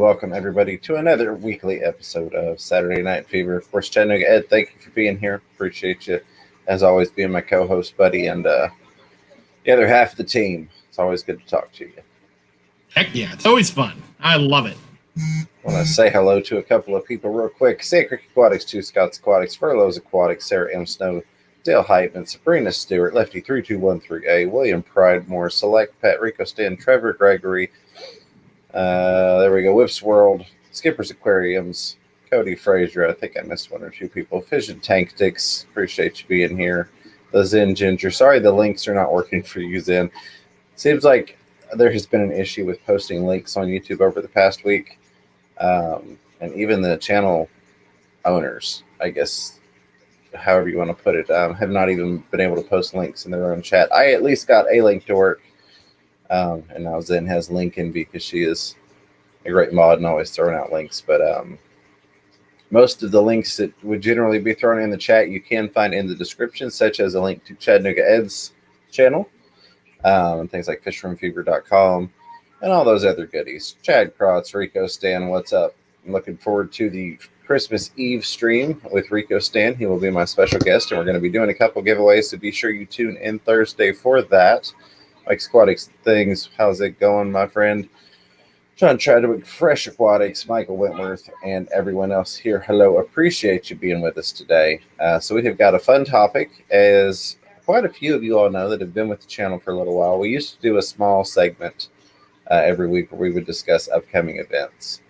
welcome everybody to another weekly episode of Saturday Night Fever. Of course, Chattanooga Ed, thank you for being here. Appreciate you, as always, being my co-host, buddy, and the other half of the team. It's always good to talk to you. Heck yeah, it's always fun. I love it. I want to say hello to a couple of people real quick. Sacred Aquatics, 2 Scots Aquatics, Furloughs Aquatics, Sarah M. Snow, Dale Heitman, Sabrina Stewart, Lefty 3213A, William Pridemore, Select Pet, Rico Stan, Trevor Gregory. There we go. Whips World, Skipper's Aquariums, Cody Frazier. I think I missed one or two people. Fish and Tank Dicks. Appreciate you being here. The Zen Ginger. Sorry the links are not working for you, Zen. Seems like there has been an issue with posting links on YouTube over the past week. And even the channel owners, I guess, however you want to put it, have not even been able to post links in their own chat. I at least got a link to work. And now Zen has Lincoln because she is a great mod and always throwing out links. But most of the links that would generally be thrown in the chat you can find in the description, such as a link to Chattanooga Ed's channel, and things like fishroomfever.com and all those other goodies. Chad Krotz, Rico Stan, what's up? I'm looking forward to the Christmas Eve stream with Rico Stan. He will be my special guest, and we're going to be doing a couple giveaways, so be sure you tune in Thursday for that. Like Aquatics Things, how's it going, my friend? John Chadwick, Fresh Aquatics, Michael Wentworth, and everyone else here. Hello, appreciate you being with us today. So we have got a fun topic, as quite a few of you all know that have been with the channel for a little while. We used to do a small segment every week where we would discuss upcoming events.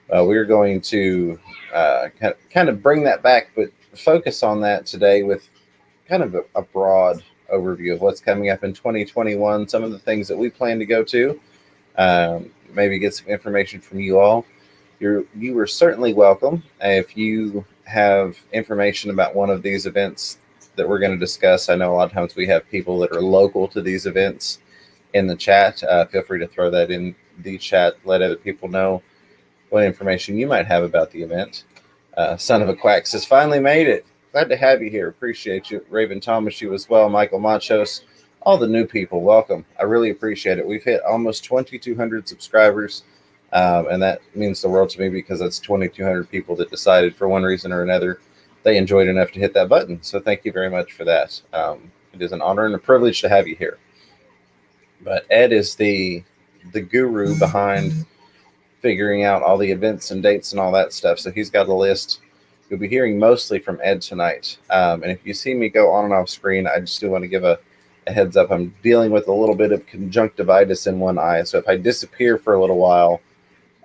We're going to kind of bring that back, but focus on that today with kind of a broad overview of what's coming up in 2021, some of the things that we plan to go to, maybe get some information from you all. You are certainly welcome. If you have information about one of these events that we're going to discuss, I know a lot of times we have people that are local to these events in the chat. Feel free to throw that in the chat, let other people know what information you might have about the event. Son of a Quack says, finally made it. Glad to have you here. Appreciate you. Raven Thomas, you as well. Michael Machos, all the new people, welcome. I really appreciate it. We've hit almost 2,200 subscribers, and that means the world to me because that's 2,200 people that decided for one reason or another they enjoyed enough to hit that button. So thank you very much for that. It is an honor and a privilege to have you here. But Ed is the guru behind figuring out all the events and dates and all that stuff. So he's got a list. You'll be hearing mostly from Ed tonight. And if you see me go on and off screen, I just do want to give a heads up. I'm dealing with a little bit of conjunctivitis in one eye. So if I disappear for a little while,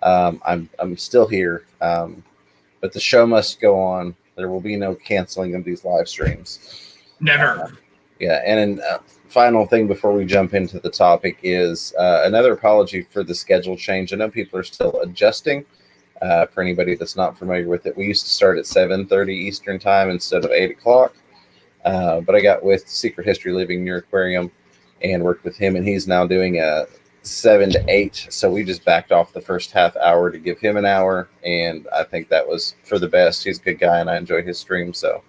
I'm still here. But the show must go on. There will be no canceling of these live streams. Never. Yeah. And then final thing before we jump into the topic is another apology for the schedule change. I know people are still adjusting. For anybody that's not familiar with it, we used to start at 7:30 Eastern time instead of 8 o'clock. But I got with Secret History Living Near Aquarium and worked with him, and he's now doing a 7 to 8. So we just backed off the first half hour to give him an hour, and I think that was for the best. He's a good guy, and I enjoy his stream, so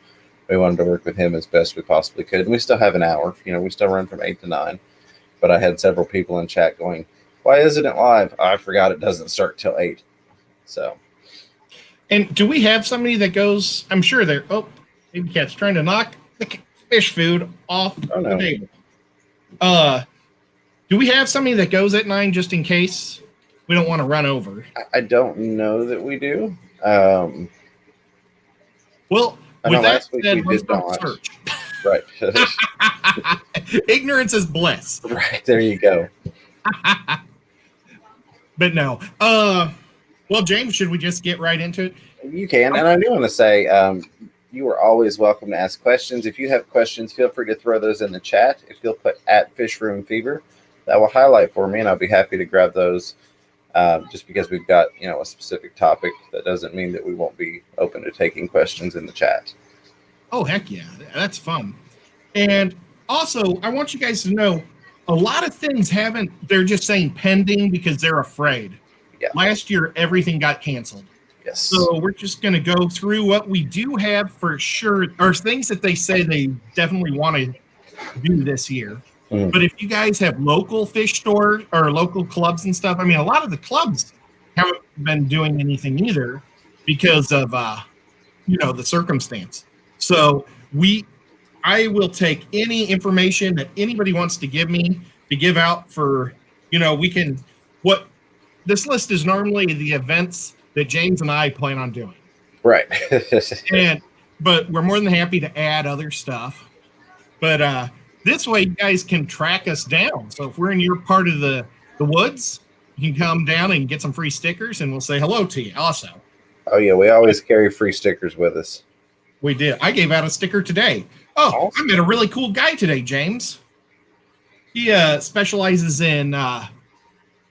we wanted to work with him as best we possibly could. And we still have an hour. You know, we still run from 8 to 9. But I had several people in chat going, "Why isn't it live?" I forgot it doesn't start till 8. So, and do we have somebody that goes? I'm sure they're. Oh, Baby Cat's trying to knock the fish food off the table. Do we have somebody that goes at 9 just in case we don't want to run over? I don't know that we do. Well, with that said, we did not. Search. Right. Ignorance is bliss. Right. There you go. But no. Well, James, should we just get right into it? You can. And I do want to say you are always welcome to ask questions. If you have questions, feel free to throw those in the chat. If you'll put at Fish Room Fever, that will highlight for me, and I'll be happy to grab those. Just because we've got, a specific topic, that doesn't mean that we won't be open to taking questions in the chat. Oh, heck yeah. That's fun. And also, I want you guys to know, a lot of things they're just saying pending because they're afraid. Yeah. Last year, everything got canceled. Yes. So we're just going to go through what we do have for sure, or things that they say they definitely want to do this year. But if you guys have local fish stores or local clubs and stuff, I mean, a lot of the clubs haven't been doing anything either because of the circumstance. So I will take any information that anybody wants to give me to give out for, what this list is normally the events that James and I plan on doing. Right. But we're more than happy to add other stuff. But this way you guys can track us down. So if we're in your part of the woods, you can come down and get some free stickers and we'll say hello to you also. Oh, yeah. We always carry free stickers with us. We did. I gave out a sticker today. Oh, awesome. I met a really cool guy today, James. He specializes in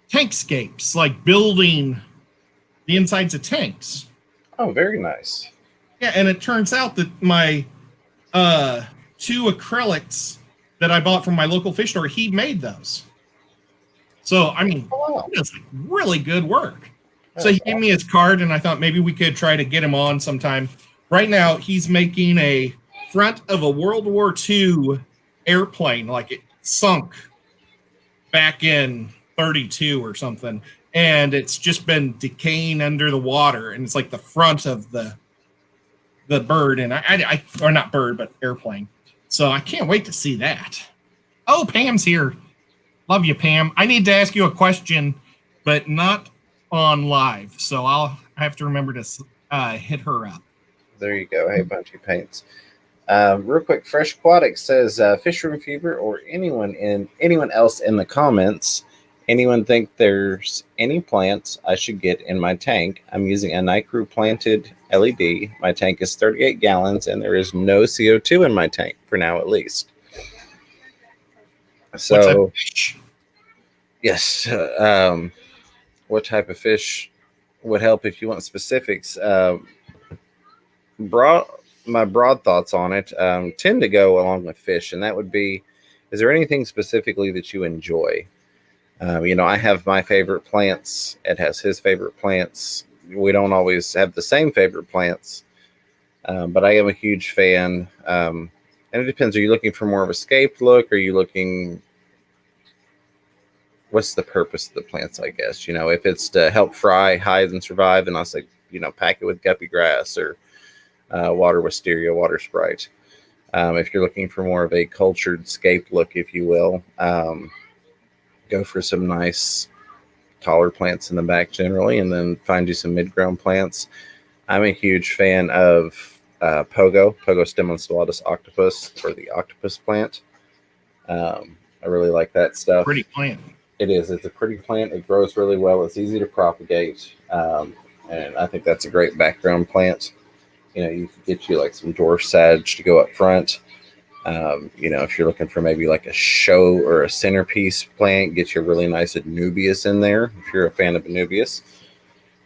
tankscapes, like building the insides of tanks. Oh, very nice. Yeah, and it turns out that my 2 acrylics that I bought from my local fish store, he made those. So, I mean, he does really good work. So he gave me his card, and I thought maybe we could try to get him on sometime. Right now, he's making a front of a World War II airplane, like it sunk back in 32 or something, and it's just been decaying under the water, and it's like the front of the bird, and I or not bird, but airplane. So I can't wait to see that. Oh, Pam's here. Love you, Pam. I need to ask you a question, but not on live, so I have to remember to hit her up. There you go. Hey, Bunchy Paints. Real quick, Fresh Aquatic says, Fish Room Fever or anyone else in the comments, anyone think there's any plants I should get in my tank? I'm using a Night Crew planted LED. My tank is 38 gallons, and there is no CO2 in my tank, for now at least. So, yes, what type of fish would help if you want specifics? My broad thoughts on it tend to go along with fish, and that would be, is there anything specifically that you enjoy? I have my favorite plants. Ed has his favorite plants. We don't always have the same favorite plants, but I am a huge fan. And it depends. Are you looking for more of a scaped look? Are you looking, what's the purpose of the plants, I guess? If it's to help fry, hide, and survive, and I'll say, pack it with guppy grass or water wisteria, water sprite. If you're looking for more of a cultured scaped look, if you will, go for some nice taller plants in the back generally, and then find you some mid-ground plants. I'm a huge fan of Pogo Stemmonstellatus octopus, or the octopus plant. I really like that stuff. Pretty plant. It is. It's a pretty plant. It grows really well. It's easy to propagate. And I think that's a great background plant. You could get you like some dwarf sage to go up front. If you're looking for maybe like a show or a centerpiece plant, get you a really nice Anubias in there if you're a fan of Anubias.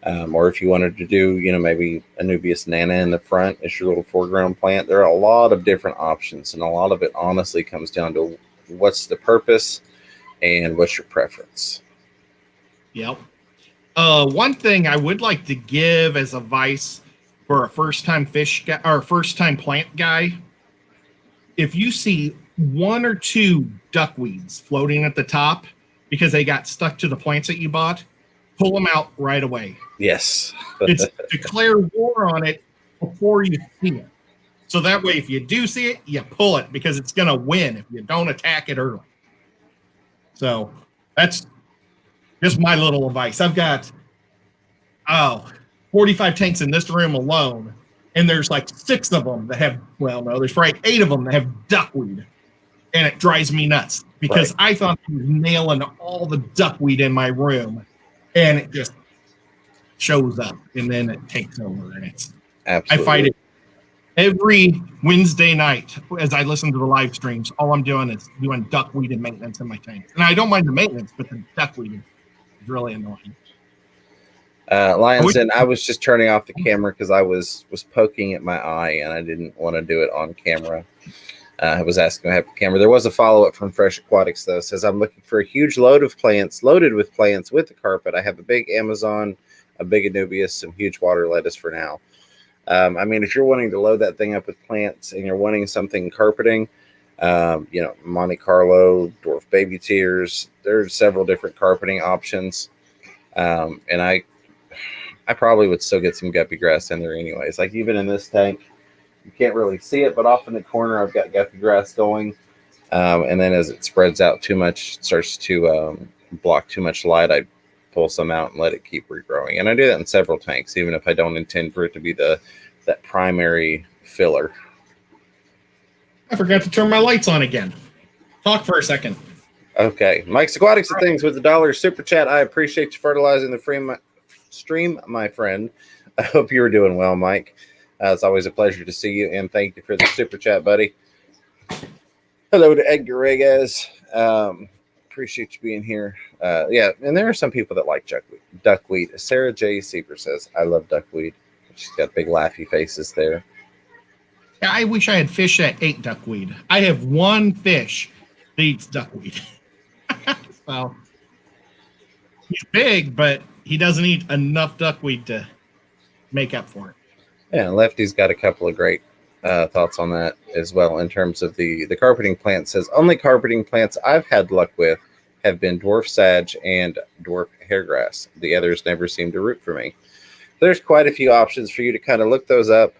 Or if you wanted to do, maybe Anubias nana in the front as your little foreground plant. There are a lot of different options, and a lot of it honestly comes down to what's the purpose and what's your preference. Yep. One thing I would like to give as advice for a first-time fish guy or first-time plant guy, if you see 1 or 2 duckweeds floating at the top because they got stuck to the plants that you bought, pull them out right away. Yes. It's declare war on it before you see it. So that way, if you do see it, you pull it because it's going to win if you don't attack it early. So that's just my little advice. I've got 45 tanks in this room alone, and there's like 6 of them that have, there's probably 8 of them that have duckweed, and it drives me nuts because I thought I was nailing all the duckweed in my room, and it just shows up, and then it takes over, and it's Absolutely. I fight it every Wednesday night as I listen to the live streams. All I'm doing is doing duckweed and maintenance in my tanks, and I don't mind the maintenance, but the duckweed is really annoying. Lionson, I was just turning off the camera because I was poking at my eye and I didn't want to do it on camera. I was asking to have the camera. There was a follow-up from Fresh Aquatics, though. It says, I'm looking for a huge load of plants, loaded with plants with the carpet. I have a big Amazon, a big Anubias, some huge water lettuce for now. If you're wanting to load that thing up with plants and you're wanting something carpeting, Monte Carlo, dwarf baby tears, there's several different carpeting options. And I probably would still get some guppy grass in there anyways. Like even in this tank, you can't really see it, but off in the corner, I've got guppy grass going. And then as it spreads out too much, it starts to block too much light, I pull some out and let it keep regrowing. And I do that in several tanks, even if I don't intend for it to be that primary filler. I forgot to turn my lights on again. Talk for a second. Okay. Mike's Aquatics and Things with the $1 super chat. I appreciate you fertilizing the stream, my friend. I hope you were doing well, Mike. It's always a pleasure to see you, and thank you for the super chat, buddy. Hello to Edgar Reguez. Appreciate you being here. Yeah, and there are some people that like duckweed. Sarah J. Siever says, I love duckweed. She's got big laughy faces there. Yeah, I wish I had fish that ate duckweed. I have one fish that eats duckweed. Well, he's big, but he doesn't eat enough duckweed to make up for it. Yeah, Lefty's got a couple of great thoughts on that as well in terms of the carpeting plant. Says, only carpeting plants I've had luck with have been dwarf sage and dwarf hairgrass. The others never seem to root for me. There's quite a few options for you to kind of look those up,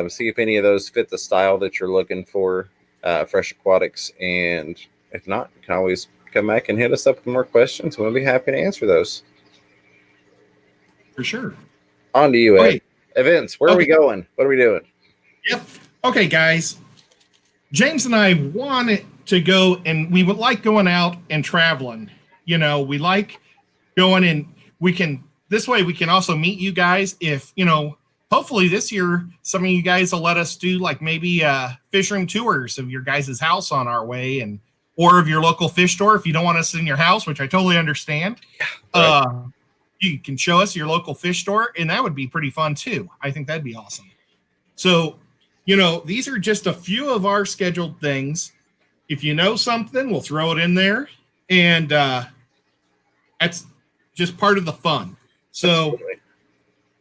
see if any of those fit the style that you're looking for, Fresh Aquatics. And if not, you can always come back and hit us up with more questions. We'll be happy to answer those. For sure. On to you, Ed. Okay. Events, where are we going? What are we doing? Yep. Okay, guys. James and I wanted to go, and we would like going out and traveling. You know, we like going, and this way we can also meet you guys. If, hopefully this year, some of you guys will let us do like maybe fish room tours of your guys' house on our way, or of your local fish store. If you don't want us in your house, which I totally understand. Right. You can show us your local fish store, and that would be pretty fun too. I think that'd be awesome. So, these are just a few of our scheduled things. If you know something, we'll throw it in there, and that's just part of the fun. So,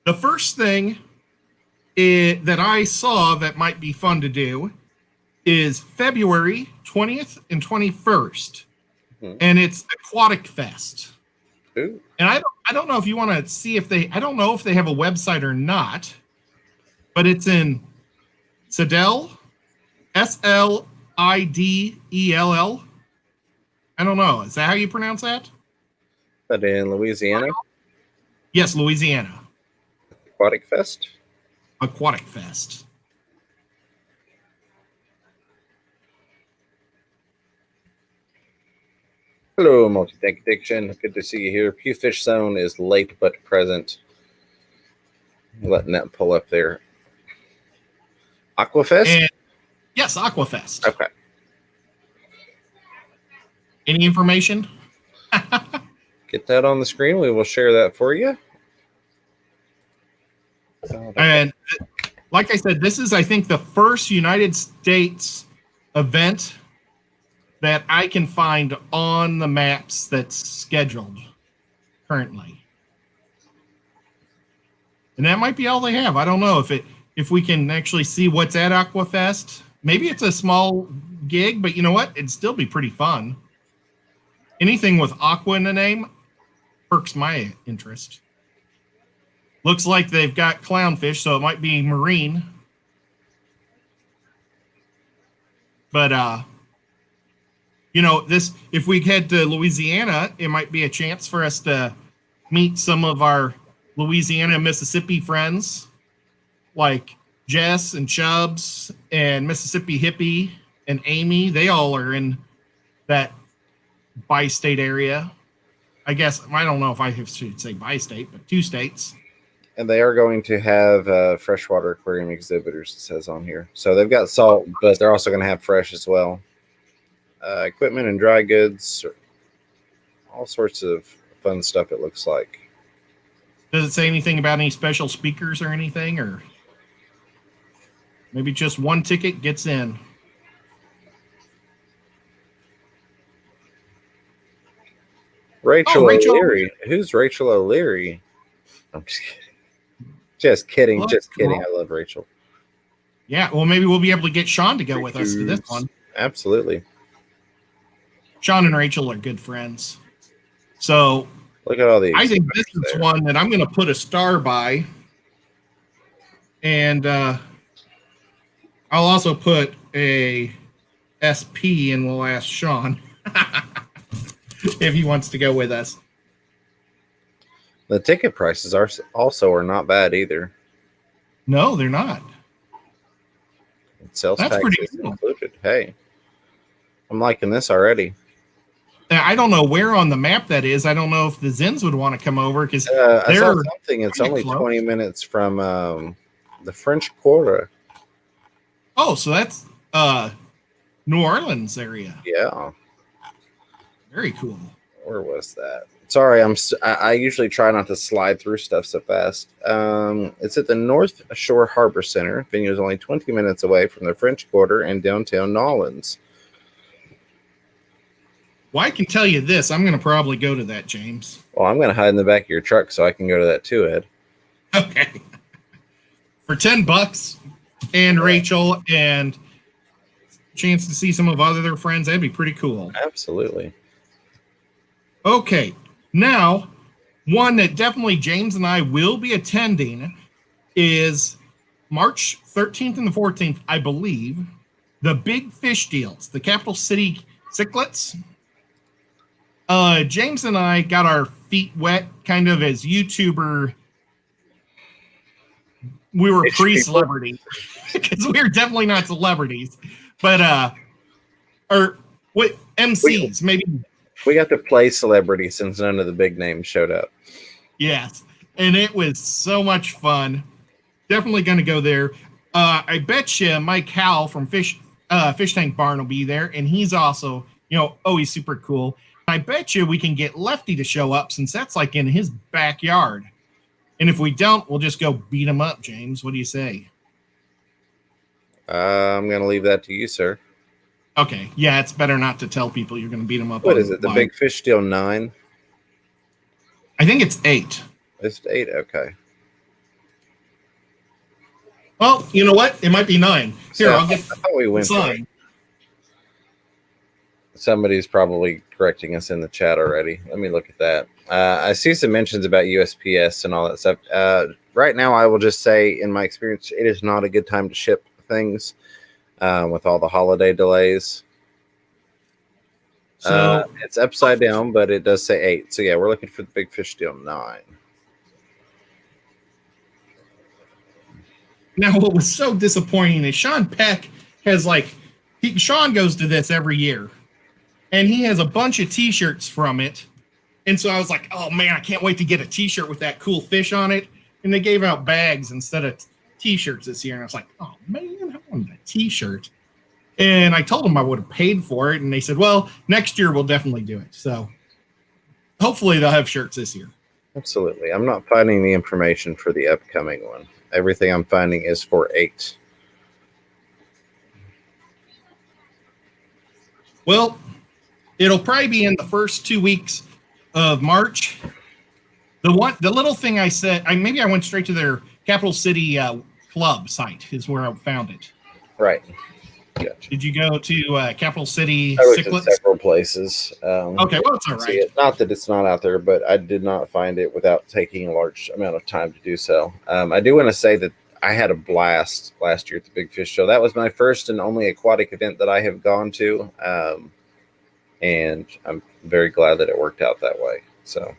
the first thing that I saw that might be fun to do is February 20th and 21st, and it's Aquatic Fest. Ooh. And I don't know if you want to see I don't know if they have a website or not, but it's in Slidell, Slidell. I don't know. Is that how you pronounce that? That in Louisiana? Yes, Louisiana. Aquatic Fest? Aquatic Fest. Hello, Multi-Tank Addiction. Good to see you here. Pew Fish Zone is late but present. Letting that pull up there. Aquafest? Yes, Aquafest. Okay. Any information? Get that on the screen. We will share that for you. And like I said, this is, I think, the first United States event that I can find on the maps that's scheduled currently. And that might be all they have. I don't know if we can actually see what's at Aquafest. Maybe it's a small gig, but you know what? It'd still be pretty fun. Anything with aqua in the name perks my interest. Looks like they've got clownfish, so it might be marine. But if we head to Louisiana, it might be a chance for us to meet some of our Louisiana and Mississippi friends, like Jess and Chubbs and Mississippi Hippie and Amy. They all are in that bi-state area. I guess, I don't know if I should say bi-state, but 2 states. And they are going to have freshwater aquarium exhibitors, it says on here. So they've got salt, but they're also going to have fresh as well. Equipment and dry goods, all sorts of fun stuff, it looks like. Does it say anything about any special speakers or anything? Or maybe just one ticket gets in? Rachel O'Leary. Who's Rachel O'Leary? I'm just kidding. Just kidding. Just kidding. I love Rachel. Yeah, well, maybe we'll be able to get Sean to go with us to this one. Absolutely. Sean and Rachel are good friends. So Look at all the. I think this is there. one that I'm going to put a star by. And I'll also put a SP, and we'll ask Sean if he wants to go with us. The ticket prices are not bad either. No, they're not. Sales That's tax pretty is cool. included. Hey, I'm liking this already. I don't know where on the map that is. I don't know if the Zins would want to come over because I saw something. It's only close. 20 minutes from the French Quarter. Oh, so that's New Orleans area. Yeah. Very cool. Where was that? Sorry, I usually try not to slide through stuff so fast. It's at the North Shore Harbor Center. Venue is only 20 minutes away from the French Quarter in downtown New Orleans. Well, I can tell you this. I'm going to probably go to that, James. Well, I'm going to hide in the back of your truck so I can go to that too, Ed. Okay. For $10 and Rachel and chance to see some of other friends, that'd be pretty cool. Absolutely. Okay. Now, one that definitely James and I will be attending is March 13th and the 14th, I believe, the Big Fish Deals, the Capital City Cichlids. James and I got our feet wet kind of as YouTuber. We were pre-celebrity because we were definitely not celebrities, but or what MCs maybe. We got to play celebrity since none of the big names showed up. Yes, and it was so much fun. Definitely going to go there. I bet you Mike Howell from Fish Tank Barn will be there, and he's also, he's super cool. I bet you we can get Lefty to show up since that's like in his backyard. And if we don't, we'll just go beat him up, James. What do you say? I'm going to leave that to you, sir. Okay. Yeah, it's better not to tell people you're going to beat them up. What is it? The Big Fish Deal 9? I think it's 8. It's 8? Okay. Well, you know what? It might be 9. Here, I'll get the sign. Somebody's probably correcting us in the chat already. Let me look at that. I see some mentions about USPS and all that stuff. Right now, I will just say, in my experience, it is not a good time to ship things. With all the holiday delays. So it's upside down, but it does say 8. So yeah, we're looking for the Big Fish Deal 9. Now, what was so disappointing is Sean Peck has Sean goes to this every year, and he has a bunch of T-shirts from it. And so I was like, oh man, I can't wait to get a T-shirt with that cool fish on it. And they gave out bags instead of T-shirts this year, and I was like, oh man, I wanted a T-shirt. And I told them I would have paid for it, and they said, well, next year we'll definitely do it. So hopefully they'll have shirts this year. Absolutely. I'm not finding the information for the upcoming one. Everything I'm finding is for 8. Well, it'll probably be in the first 2 weeks of March. The little thing I said, maybe I went straight to their Capital City Club site is where I found it. Right. Gotcha. Did you go to Capital City? I looked at several places. Okay, well, it's all right. Not that it's not out there, but I did not find it without taking a large amount of time to do so. I do want to say that I had a blast last year at the Big Fish Show. That was my first and only aquatic event that I have gone to, and I'm very glad that it worked out that way. So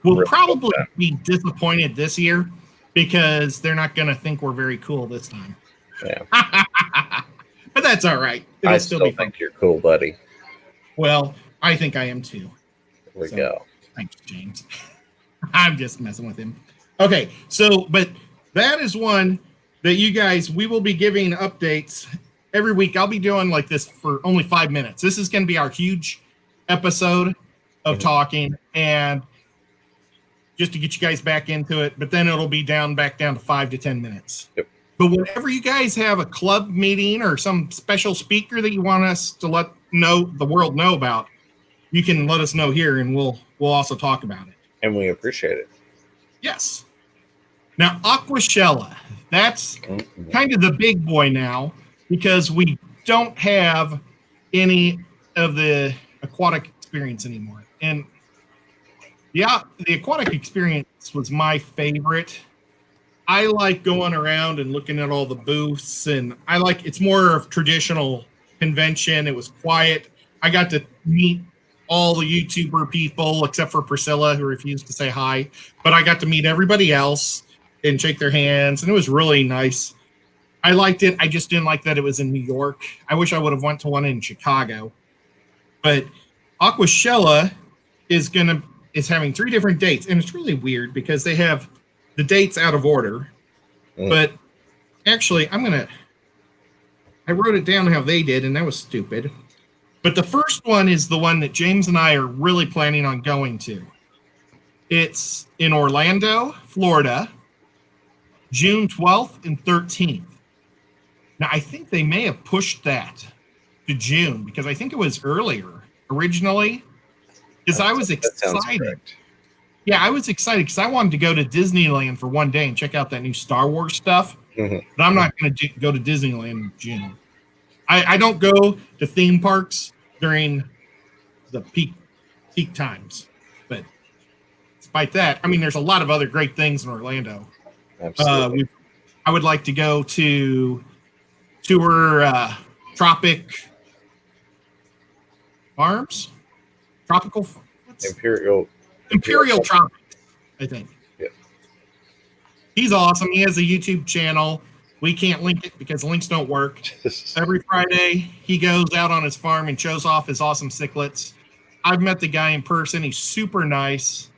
we'll probably be disappointed this year because they're not going to think we're very cool this time. Yeah. But that's all right. I still think you're cool, buddy. Well, I think I am too. There we go. Thanks, James. I'm just messing with him. Okay, but that is one that you guys, we will be giving updates every week. I'll be doing like this for only 5 minutes. This is going to be our huge episode of talking, and just to get you guys back into it, but then it'll be back down to 5 to 10 minutes. Yep. But whenever you guys have a club meeting or some special speaker that you want us to let the world know about, you can let us know here, and we'll also talk about it. And we appreciate it. Yes. Now, Aquachella, that's kind of the big boy now because we don't have any of the aquatic experience anymore. And Yeah, the aquatic experience was my favorite. I like going around and looking at all the booths, and it's more of traditional convention. It was quiet. I got to meet all the YouTuber people except for Priscilla, who refused to say hi, but I got to meet everybody else and shake their hands, and it was really nice. I liked it. I just didn't like that it was in New York. I wish I would have went to one in Chicago. But Aquachella is having 3 different dates, and it's really weird because they have the dates out of order. But actually, I wrote it down how they did, and that was stupid. But the first one is the one that James and I are really planning on going to. It's in Orlando, Florida, June 12th and 13th. Now, I think they may have pushed that to June because I think it was earlier originally. Because I was excited. Yeah, I was excited because I wanted to go to Disneyland for one day and check out that new Star Wars stuff. But I'm not going to go to Disneyland in June. I don't go to theme parks during the peak times. But despite that, I mean, there's a lot of other great things in Orlando. Absolutely. I would like to go to tour Tropic Farms? Tropical Imperial Tropics, I think. Yeah. He's awesome. He has a YouTube channel. We can't link it because links don't work. Every Friday, he goes out on his farm and shows off his awesome cichlids. I've met the guy in person. He's super nice.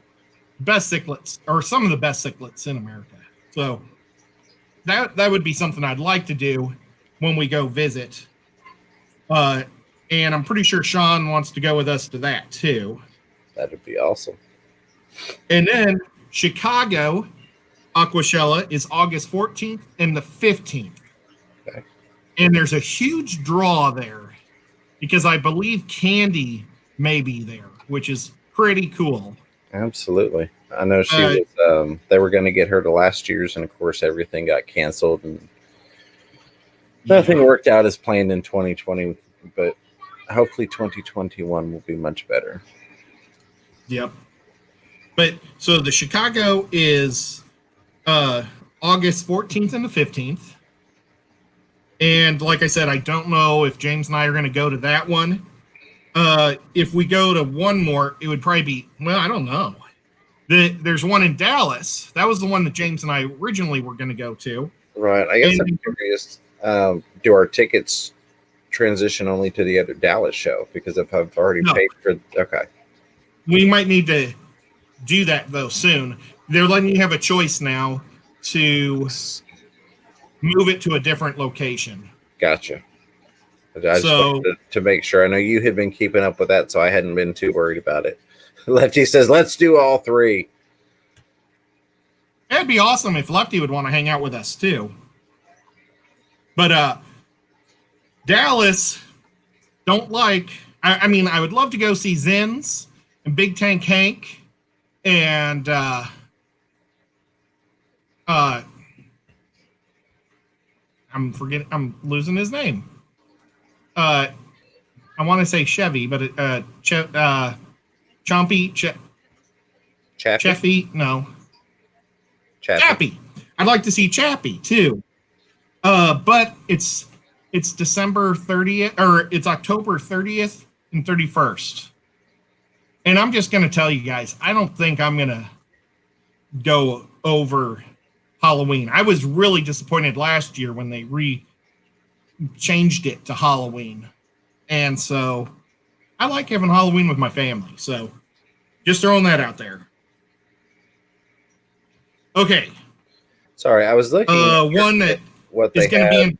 Best cichlids, or some of the best cichlids in America. So that would be something I'd like to do when we go visit. And I'm pretty sure Sean wants to go with us to that too. That'd be awesome. And then Chicago Aquachella is August 14th and the 15th. Okay. And there's a huge draw there because I believe Candy may be there, which is pretty cool. Absolutely. I know she was, they were going to get her to last year's, and of course everything got canceled and nothing worked out as planned in 2020, but hopefully 2021 will be much better. Yep. But so the Chicago is August 14th and the 15th. And like I said, I don't know if James and I are going to go to that one. If we go to one more, it would probably be, well, I don't know. There's one in Dallas. That was the one that James and I originally were going to go to. Right. I guess I'm curious, do our tickets transition only to the other Dallas show? Because if I've already paid for, okay. We might need to do that, though, soon. They're letting you have a choice now to move it to a different location. Gotcha. I just wanted to make sure. I know you had been keeping up with that, so I hadn't been too worried about it. Lefty says, let's do all three. It'd be awesome if Lefty would want to hang out with us, too. But Dallas, don't like... I mean, I would love to go see Zins and Big Tank Hank and I'm losing his name. I want to say Chevy, but Chompy, Chaffee, no. Chappie. I'd like to see Chappie too. But it's December 30th, or it's October 30th and 31st. And I'm just going to tell you guys, I don't think I'm going to go over Halloween. I was really disappointed last year when they changed it to Halloween. And so I like having Halloween with my family. So just throwing that out there. Okay. Sorry, I was looking one that what is going to be in.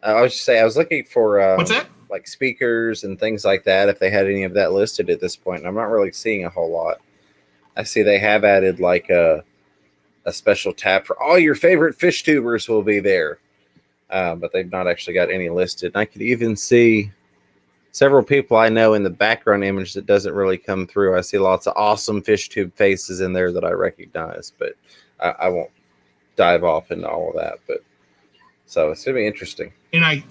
I was just saying, I was looking for what's that? Like speakers and things like that, if they had any of that listed at this point. And I'm not really seeing a whole lot. I see they have added like a special tab for all your favorite fish tubers will be there. But they've not actually got any listed. And I could even see several people I know in the background image that doesn't really come through. I see lots of awesome fish tube faces in there that I recognize, but I won't dive off into all of that. But so it's going to be interesting. And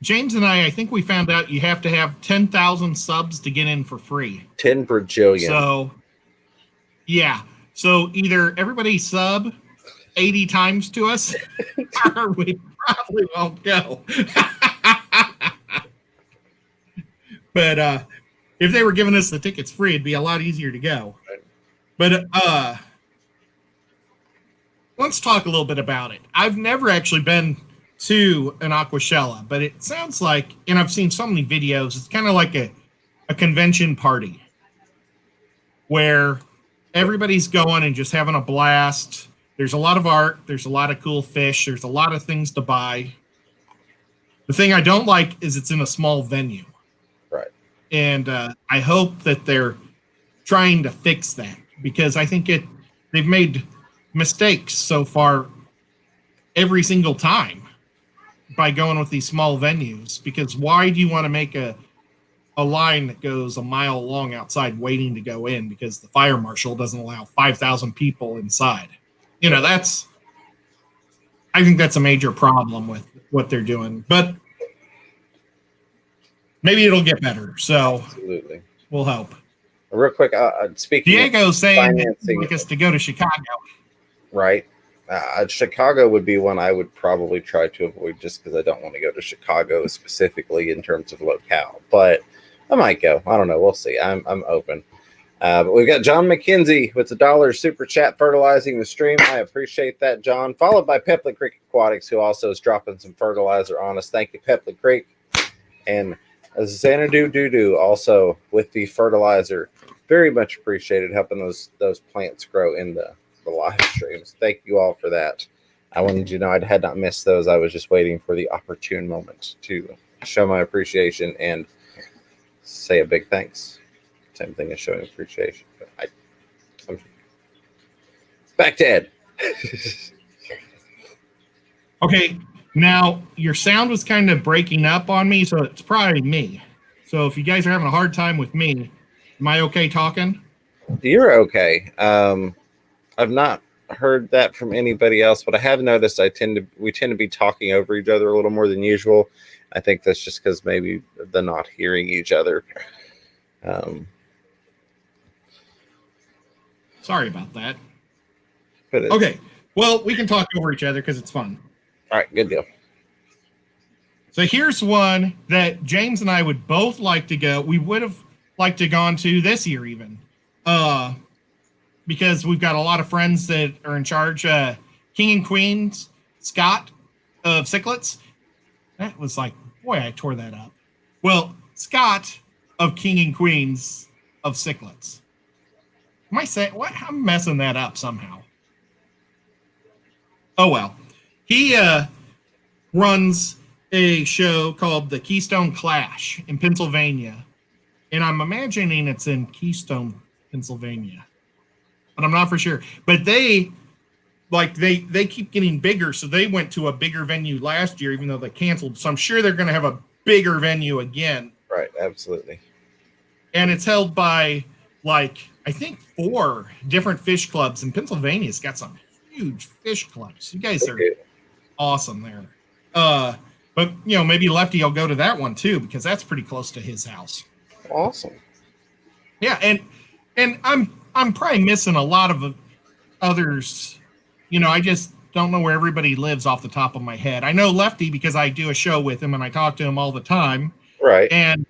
James and I think we found out you have to have 10,000 subs to get in for free. 10 bajillion. So, yeah. So either everybody sub 80 times to us, or we probably won't go. But if they were giving us the tickets free, it'd be a lot easier to go. But let's talk a little bit about it. I've never actually been to an Aquachella, but it sounds like, and I've seen so many videos, it's kind of like a convention party where everybody's going and just having a blast. There's a lot of art. There's a lot of cool fish. There's a lot of things to buy. The thing I don't like is it's in a small venue. Right. And I hope that they're trying to fix that, because I think they've made mistakes so far every single time by going with these small venues. Because why do you want to make a line that goes a mile long outside waiting to go in because the fire marshal doesn't allow 5,000 people inside? You know, I think that's a major problem with what they're doing, but maybe it'll get better. So absolutely, we'll hope. Real quick, speaking Diego's saying he'd like us to go to Chicago. Right. Chicago would be one I would probably try to avoid, just because I don't want to go to Chicago specifically in terms of locale. But I might go. I don't know. We'll see. I'm open. But we've got John McKenzie with the $1 super chat fertilizing the stream. I appreciate that, John. Followed by Pepley Creek Aquatics, who also is dropping some fertilizer on us. Thank you, Pepley Creek. And Xanadu also with the fertilizer. Very much appreciated, helping those plants grow in the live streams. Thank you all for that. I wanted you to know I had not missed those. I was just waiting for the opportune moment to show my appreciation and say a big thanks. Same thing as showing appreciation. But I'm back to Ed. Okay, now your sound was kind of breaking up on me, so it's probably me. So if you guys are having a hard time with me, am I okay talking? You're okay. I've not heard that from anybody else, but I have noticed we tend to be talking over each other a little more than usual. I think that's just because maybe the not hearing each other. Sorry about that. But okay, well, we can talk over each other because it's fun. All right, good deal. So here's one that James and I would both like to go. We would have liked to gone to this year even. Because we've got a lot of friends that are in charge. King and Queens, Scott of Cichlids. That was like, boy, I tore that up. Well, Scott of King and Queens of Cichlids. Am I saying what? I'm messing that up somehow. Oh well. He runs a show called the Keystone Clash in Pennsylvania. And I'm imagining it's in Keystone, Pennsylvania. But I'm not for sure. But they keep getting bigger, so they went to a bigger venue last year, even though they canceled. So I'm sure they're going to have a bigger venue again. Right, absolutely. And it's held by, I think 4 different fish clubs. And Pennsylvania's got some huge fish clubs. You guys are awesome there. But, maybe Lefty will go to that one, too, because that's pretty close to his house. Awesome. Yeah, and I'm probably missing a lot of others. I just don't know where everybody lives off the top of my head. I know Lefty because I do a show with him and I talk to him all the time. Right. And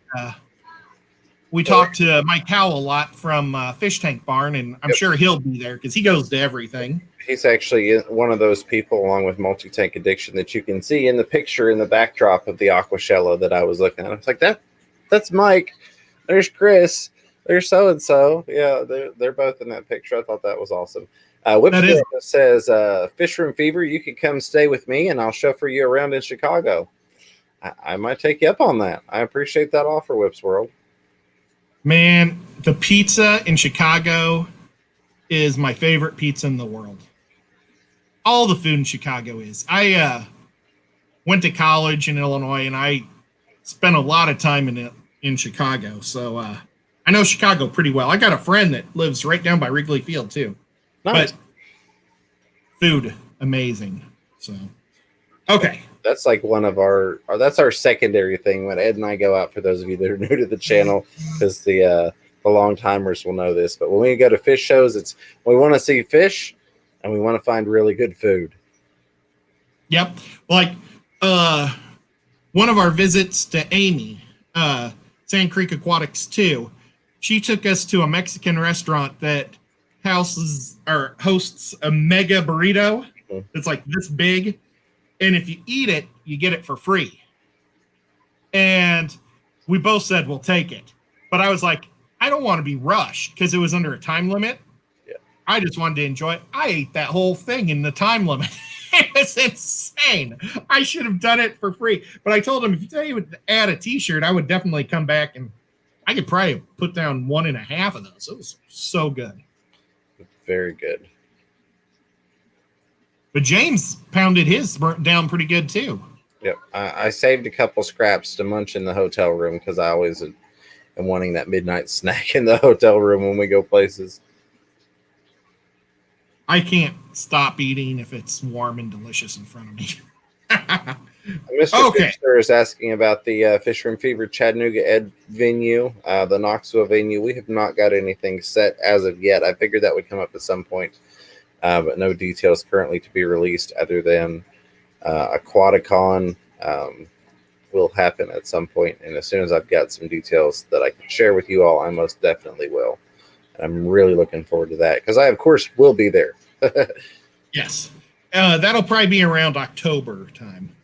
we talk to Mike Powell a lot from Fish Tank Barn, and I'm sure he'll be there because he goes to everything. He's actually one of those people, along with Multi-Tank Addiction, that you can see in the picture in the backdrop of the Aquachella that I was looking at. I was like, that's Mike. There's Chris. There's so-and-so. Yeah, they're both in that picture. I thought that was awesome. Whipsville says, Fish Room Fever, you can come stay with me, and I'll chauffeur you around in Chicago. I might take you up on that. I appreciate that offer, Whips World. Man, the pizza in Chicago is my favorite pizza in the world. All the food in Chicago is. I went to college in Illinois, and I spent a lot of time in Chicago, so I know Chicago pretty well. I got a friend that lives right down by Wrigley Field too. Nice. But food, amazing. So, Okay. That's like one of that's our secondary thing when Ed and I go out, for those of you that are new to the channel, because the long timers will know this. But when we go to fish shows, we want to see fish and we want to find really good food. Yep. Like one of our visits to Amy, Sand Creek Aquatics 2, she took us to a Mexican restaurant that hosts a mega burrito. It's like this big. And if you eat it, you get it for free. And we both said, we'll take it. But I was like, I don't want to be rushed because it was under a time limit. Yeah. I just wanted to enjoy it. I ate that whole thing in the time limit. It was insane. I should have done it for free. But I told him, if you tell you would add a t-shirt, I would definitely come back, and I could probably put down 1.5 of those. It was so good. Very good. But James pounded his down pretty good too. Yep. I saved a couple scraps to munch in the hotel room because I always am wanting that midnight snack in the hotel room when we go places. I can't stop eating if it's warm and delicious in front of me. Mr. Fisher is asking about the Fish Room Fever Chattanooga Ed venue, the Knoxville venue. We have not got anything set as of yet. I figured that would come up at some point. But no details currently to be released other than a Quaticon will happen at some point. And as soon as I've got some details that I can share with you all, I most definitely will. And I'm really looking forward to that because I, of course, will be there. Yes. That'll probably be around October time.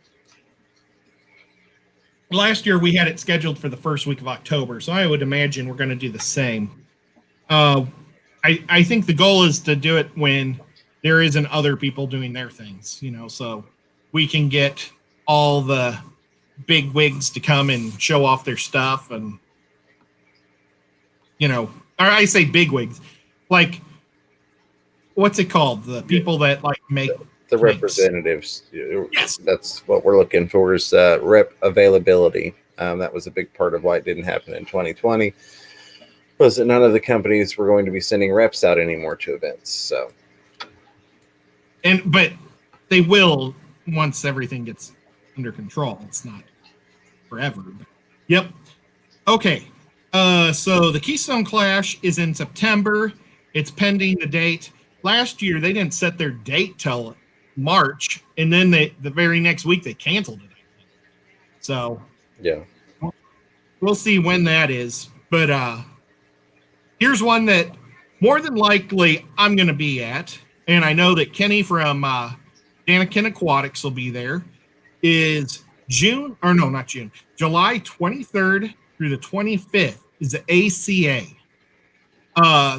Last year, we had it scheduled for the first week of October, so I would imagine we're going to do the same. I think the goal is to do it when there isn't other people doing their things, so we can get all the big wigs to come and show off their stuff. And, or I say big wigs, like, what's it called? The people that like make the representatives. Yes. That's what we're looking for is rep availability. That was a big part of why it didn't happen in 2020. Was that none of the companies were going to be sending reps out anymore to events. So, but they will once everything gets under control. It's not forever. But, yep. Okay. So the Keystone Clash is in September. It's pending the date. Last year they didn't set their date till March, and then the very next week they canceled it. So yeah, we'll see when that is. But here's one that more than likely I'm going to be at, and I know that Kenny from Danikin Aquatics will be there, is July 23rd through the 25th is the ACA.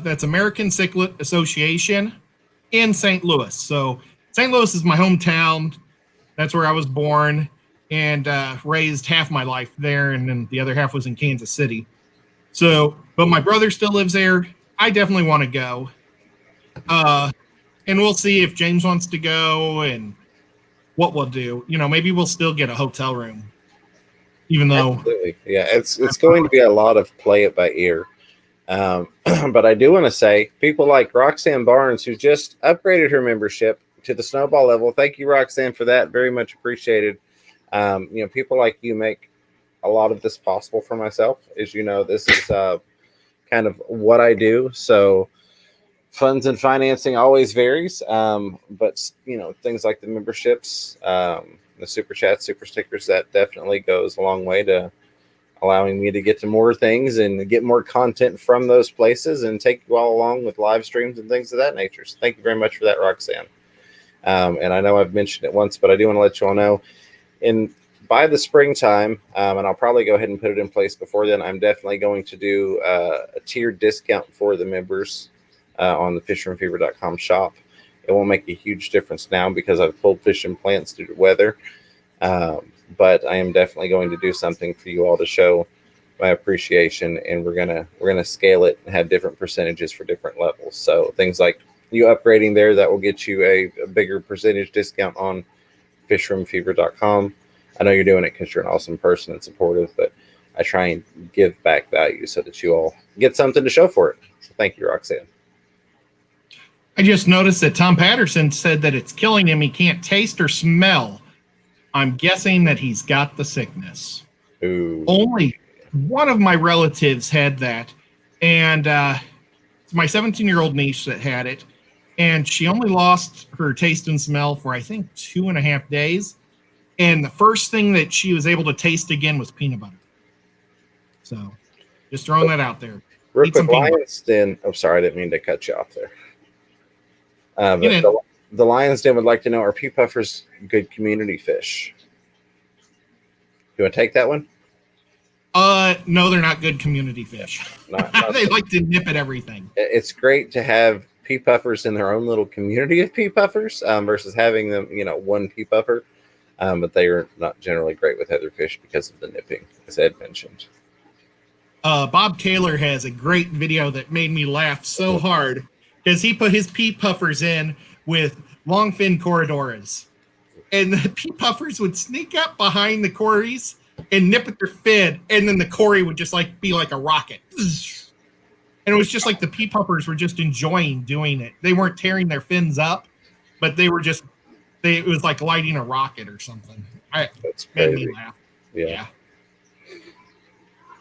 That's American Cichlid Association in St. Louis. So St. Louis is my hometown. That's where I was born and raised half my life there, and then the other half was in Kansas City. So, but my brother still lives there. I definitely want to go. And we'll see if James wants to go and what we'll do. Maybe we'll still get a hotel room, even though. Absolutely. Yeah, it's going to be a lot of play it by ear. But I do want to say people like Roxanne Barnes, who just upgraded her membership to the Snowball level. Thank you, Roxanne, for that. Very much appreciated. People like you make a lot of this possible for myself. As you know, this is kind of what I do. So funds and financing always varies. But things like the memberships, the super chats, super stickers, that definitely goes a long way to allowing me to get to more things and get more content from those places and take you all along with live streams and things of that nature. So thank you very much for that, Roxanne. And I know I've mentioned it once, but I do want to let you all know by the springtime, and I'll probably go ahead and put it in place before then, I'm definitely going to do a tiered discount for the members on the fishroomfever.com shop. It won't make a huge difference now because I've pulled fish and plants due to weather. But I am definitely going to do something for you all to show my appreciation, and we're gonna scale it and have different percentages for different levels. So things like you upgrading there, that will get you a bigger percentage discount on fishroomfever.com. I know you're doing it because you're an awesome person and supportive, but I try and give back value so that you all get something to show for it. So thank you, Roxanne. I just noticed that Tom Patterson said that it's killing him. He can't taste or smell. I'm guessing that he's got the sickness. Ooh. Only one of my relatives had that, and it's my 17-year-old niece that had it, and she only lost her taste and smell for, I think, 2.5 days, and the first thing that she was able to taste again was peanut butter. So, just throwing that out there. Real Eat some quick, peanut butter. Lions Den. Oh, sorry, I didn't mean to cut you off there. But the Lions Den would like to know, are pea puffers good community fish? You want to take that one? No, they're not good community fish. Not They like to nip at everything. It's great to have pea puffers in their own little community of pea puffers versus having them, one pea puffer. But they are not generally great with other fish because of the nipping, as Ed mentioned. Bob Kaler has a great video that made me laugh so hard because he put his pea puffers in with longfin corridoras. And the pea puffers would sneak up behind the corries and nip at their fin, and then the corrie would just be like a rocket. And it was just like the pea puffers were just enjoying doing it. They weren't tearing their fins up, but they were just, it was like lighting a rocket or something. That's made crazy. me laugh. Yeah.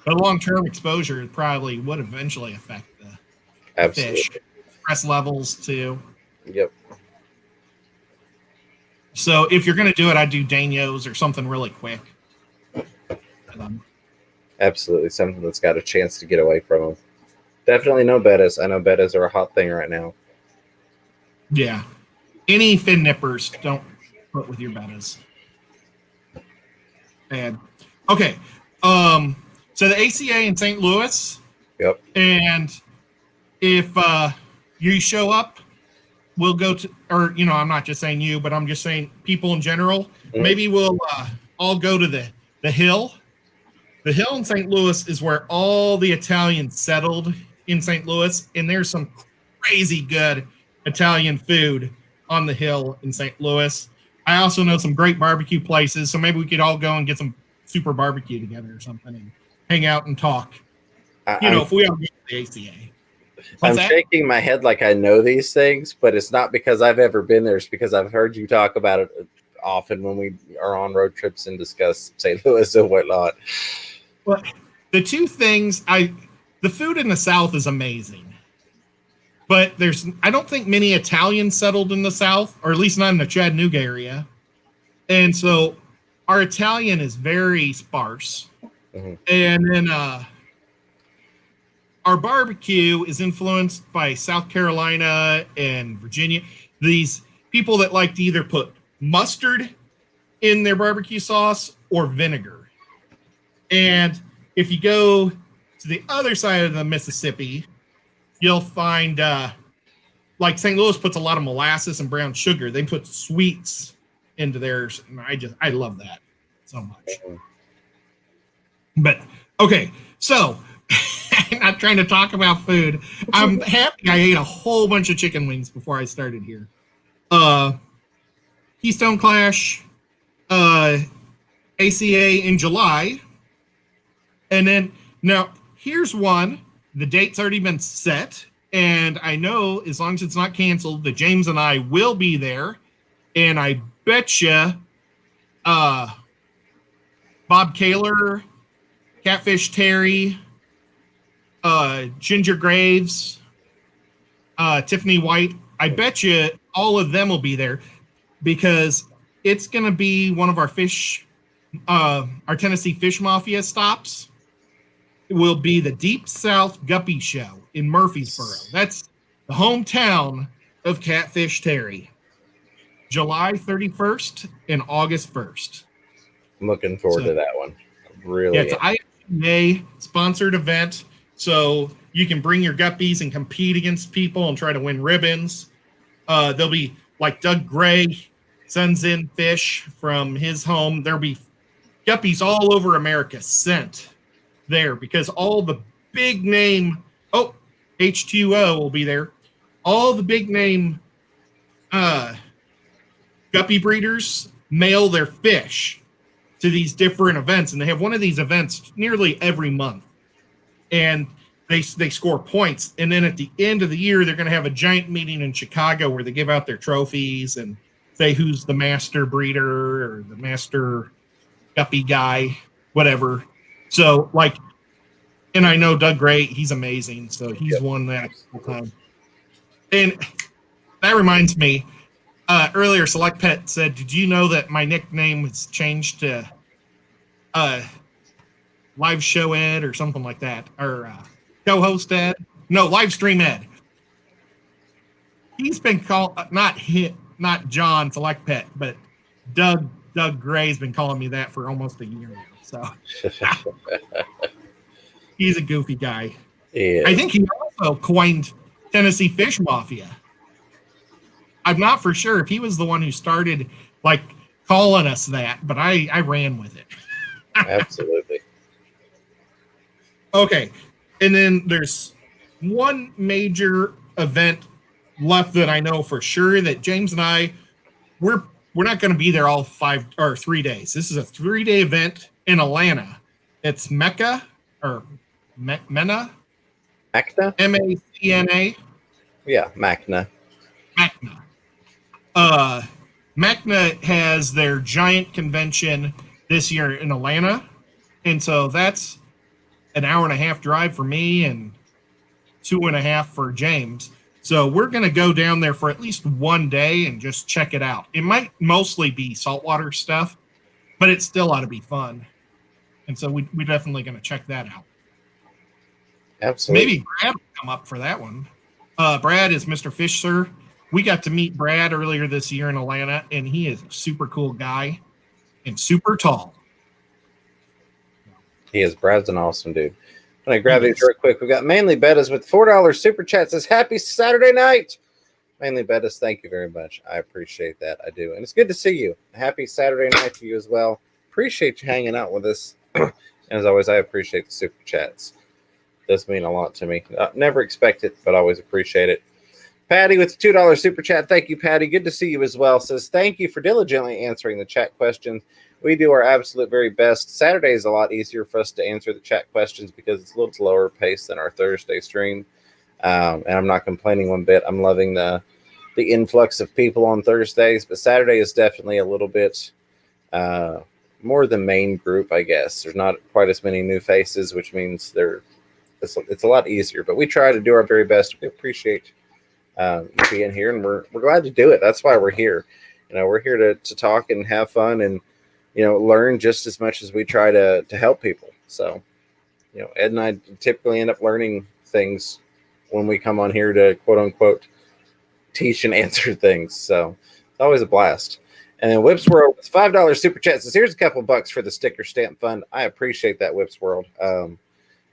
But long-term exposure probably would eventually affect the fish. Stress levels too. Yep. So if you're going to do it, I'd do Danios or something really quick. Absolutely, something that's got a chance to get away from them. Definitely no bettas. I know bettas are a hot thing right now. Yeah. Any fin nippers, don't put with your bettas. And okay. So the ACA in St. Louis. Yep. And if you show up, we'll go to, or I'm not just saying you, but I'm just saying people in general. Mm-hmm. Maybe we'll all go to the Hill. The Hill in St. Louis is where all the Italians settled in St. Louis, and there's some crazy good Italian food on the Hill in St. Louis. I also know some great barbecue places, so maybe we could all go and get some super barbecue together or something and hang out and talk. If we all go to the ACA. I'm shaking my head like I know these things, but it's not because I've ever been there. It's because I've heard you talk about it often when we are on road trips and discuss St. Louis and whatnot. Well, the two things, the food in the South is amazing, but I don't think many Italians settled in the South, or at least not in the Chattanooga area. And so our Italian is very sparse. Mm-hmm. And then our barbecue is influenced by South Carolina and Virginia. These people that like to either put mustard in their barbecue sauce or vinegar. And if you go to the other side of the Mississippi, you'll find like St. Louis puts a lot of molasses and brown sugar. They put sweets into theirs. And I love that so much. But okay, so I'm not trying to talk about food. I'm happy I ate a whole bunch of chicken wings before I started here. Keystone Clash, ACA in July. And then, now, here's one. The date's already been set. And I know, as long as it's not canceled, that James and I will be there. And I bet you Bob Kaler, Catfish Terry, Ginger Graves, Tiffany White, I bet you all of them will be there because it's going to be one of our our Tennessee Fish Mafia stops. It will be the Deep South Guppy Show in Murfreesboro. That's the hometown of Catfish Terry. July 31st and August 1st. I'm looking forward to that one. Really? Yeah, it's an IFA sponsored event. So you can bring your guppies and compete against people and try to win ribbons. There'll be like Doug Gray sends in fish from his home. There'll be guppies all over America sent there because all the big name, H2O will be there. All the big name guppy breeders mail their fish to these different events. And they have one of these events nearly every month. And they score points. And then at the end of the year, they're going to have a giant meeting in Chicago where they give out their trophies. And say who's the master breeder or the master guppy guy, whatever. So like, and I know Doug Gray, he's amazing. So he's won that all the time. And that reminds me, earlier Select Pet said, did you know that my nickname was changed to Live Show Ed or something like that? Or co-host Ed? No, Livestream Ed. He's been called, not John Select Pet, but Doug Gray's been calling me that for almost a year now. So he's a goofy guy. Yeah. I think he also coined Tennessee Fish Mafia. I'm not for sure if he was the one who started like calling us that, but I ran with it. Absolutely. Okay. And then there's one major event left that I know for sure that James and I, we're not going to be there all 3 days. This is a 3-day event in Atlanta. It's Mecca or Mena? Macna? M-A-C-N-A? Yeah, Macna. Macna. Macna has their giant convention this year in Atlanta. And so that's an hour and a half drive for me and 2.5 for James. So we're going to go down there for at least 1 day and just check it out. It might mostly be saltwater stuff, but it still ought to be fun. And so we're definitely going to check that out. Absolutely. Maybe Brad will come up for that one. Brad is Mr. Fish Sir. We got to meet Brad earlier this year in Atlanta, and he is a super cool guy and super tall. He is. Brad's an awesome dude. I'm going to grab these real quick. We've got Mainly Bettas with $4 super chat. Says, happy Saturday night. Mainly Bettas, thank you very much. I appreciate that. I do. And it's good to see you. Happy Saturday night to you as well. Appreciate you hanging out with us. And as always, I appreciate the super chats. Does mean a lot to me. Never expect it, but always appreciate it. Patty with the $2 super chat. Thank you, Patty. Good to see you as well. Says, thank you for diligently answering the chat questions. We do our absolute very best. Saturday is a lot easier for us to answer the chat questions because it's a little slower pace than our Thursday stream. And I'm not complaining one bit. I'm loving the influx of people on Thursdays, but Saturday is definitely a little bit more the main group, I guess. There's not quite as many new faces, which means it's a lot easier. But we try to do our very best. We appreciate you being here, and we're glad to do it. That's why we're here. We're here to talk and have fun and learn just as much as we try to help people. So, Ed and I typically end up learning things when we come on here to quote unquote teach and answer things. So it's always a blast. And then Whips World with $5 super chat says, here's a couple bucks for the sticker stamp fund. I appreciate that, Whips World.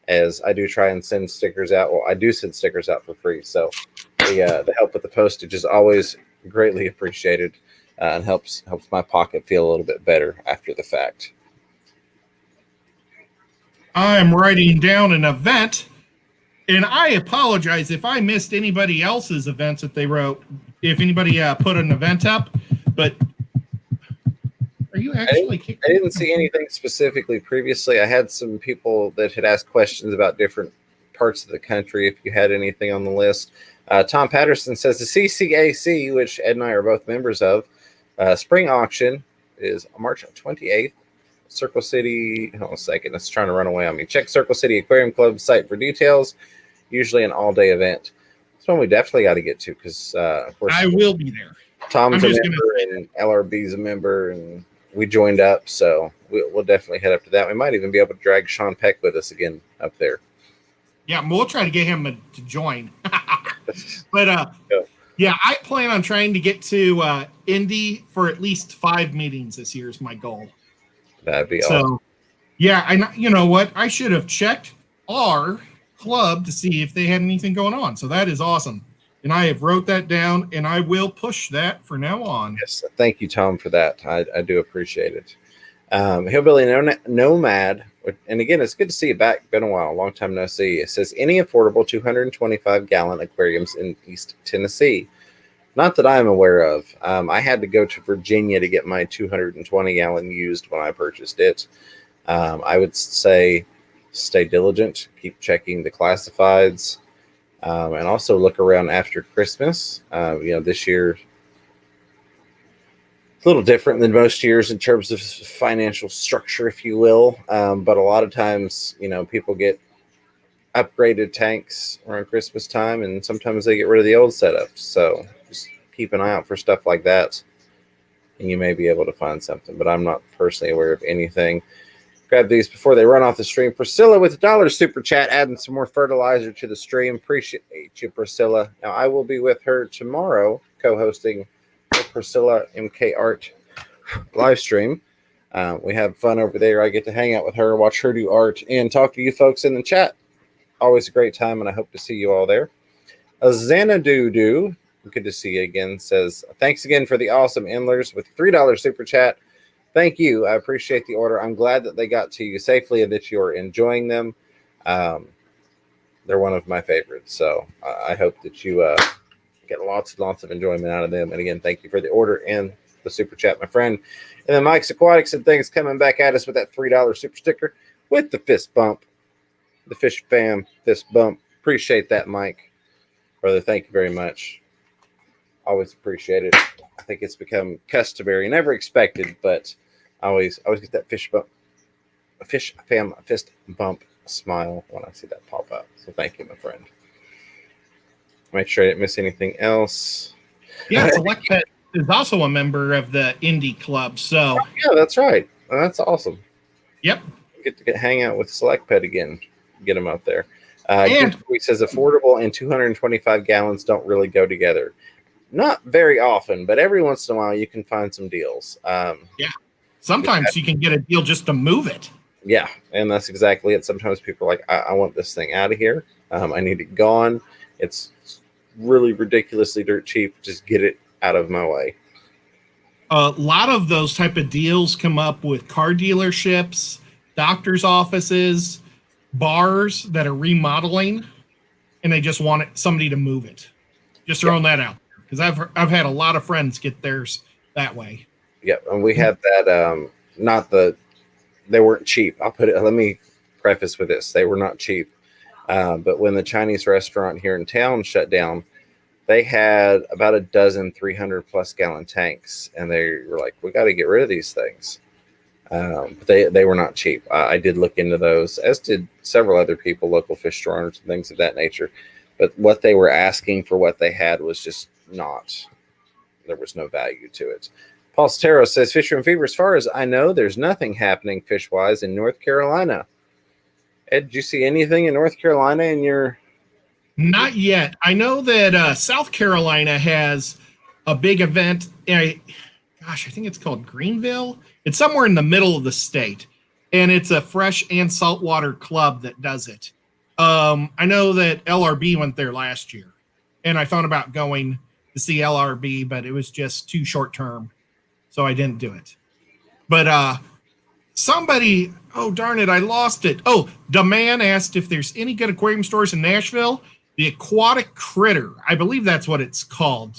As I do try and send stickers out. Well, I do send stickers out for free. So the help with the postage is always greatly appreciated. And helps my pocket feel a little bit better after the fact. I'm writing down an event, and I apologize if I missed anybody else's events that they wrote. If anybody put an event up, but are you actually? I didn't see anything specifically previously. I had some people that had asked questions about different parts of the country. If you had anything on the list, Tom Patterson says the CCAC, which Ed and I are both members of. Spring auction is March 28th. Circle City. Hold on a second. It's trying to run away on me. Check Circle City Aquarium Club site for details. Usually an all-day event. It's one we definitely got to get to because, of course, I will be there. Tom's a member and LRB's a member, and we joined up, so we'll definitely head up to that. We might even be able to drag Sean Peck with us again up there. Yeah, we'll try to get him to join. But yeah, I plan on trying to get to Indy for at least 5 meetings this year is my goal. That'd be awesome. Yeah, you know what? I should have checked our club to see if they had anything going on. So that is awesome. And I have wrote that down, and I will push that for now on. Yes, thank you, Tom, for that. I do appreciate it. Hillbilly Nomad, and again, it's good to see you back. Been a while, long time no see. It says, any affordable 225-gallon aquariums in East Tennessee? Not that I'm aware of. I had to go to Virginia to get my 220-gallon used when I purchased it. I would say stay diligent, keep checking the classifieds, and also look around after Christmas. This year, a little different than most years in terms of financial structure, if you will. But a lot of times, people get upgraded tanks around Christmas time, and sometimes they get rid of the old setups. So just keep an eye out for stuff like that, and you may be able to find something. But I'm not personally aware of anything. Grab these before they run off the stream. Priscilla with $1 super chat, adding some more fertilizer to the stream. Appreciate you, Priscilla. Now, I will be with her tomorrow, co-hosting the Priscilla MK Art live stream. We have fun over there. I get to hang out with her, watch her do art, and talk to you folks in the chat. Always a great time, and I hope to see you all there. Xanadu, good to see you again, says, thanks again for the awesome endlers with $3 super chat. Thank you. I appreciate the order. I'm glad that they got to you safely and that you're enjoying them. They're one of my favorites. So I hope that you get lots and lots of enjoyment out of them. And again, thank you for the order and the super chat, my friend. And then Mike's Aquatics and Things coming back at us with that $3 super sticker with the fist bump. The Fish Fam fist bump. Appreciate that, Mike. Brother, thank you very much. Always appreciate it. I think it's become customary, never expected, but I always get that fish bump, a Fish Fam fist bump smile when I see that pop up. So thank you, my friend. Make sure I didn't miss anything else. Yeah, Select Pet is also a member of the indie club. So yeah, that's right. That's awesome. Yep. Get to hang out with Select Pet again. Get them out there. And he says affordable and 225 gallons don't really go together. Not very often, but every once in a while you can find some deals. Yeah. Sometimes you can get a deal just to move it. Yeah, and that's exactly it. Sometimes people are like, I want this thing out of here. I need it gone. It's really ridiculously dirt cheap. Just get it out of my way. A lot of those type of deals come up with car dealerships, doctor's offices, bars that are remodeling, and they just want somebody to move it. Just throwing that out because I've had a lot of friends get theirs that way. Yep, and we had that. They weren't cheap. Let me preface with this: they were not cheap. But when the Chinese restaurant here in town shut down, they had about a dozen 300+ gallon tanks, and they were like, "We got to get rid of these things." But they were not cheap. I did look into those, as did several other people, local fish store owners and things of that nature. But what they were asking for what they had was just not. There was no value to it. Paul Stero says, Fisher and Fever, as far as I know, there's nothing happening fish-wise in North Carolina. Ed, did you see anything in North Carolina in your... Not yet. I know that South Carolina has a big event. I think it's called Greenville. It's somewhere in the middle of the state, and it's a fresh and saltwater club that does it. I know that LRB went there last year, and I thought about going to see LRB, but it was just too short term, so I didn't do it. But somebody, oh darn it, I lost it. Oh, the man asked if there's any good aquarium stores in Nashville. The Aquatic Critter, I believe that's what it's called.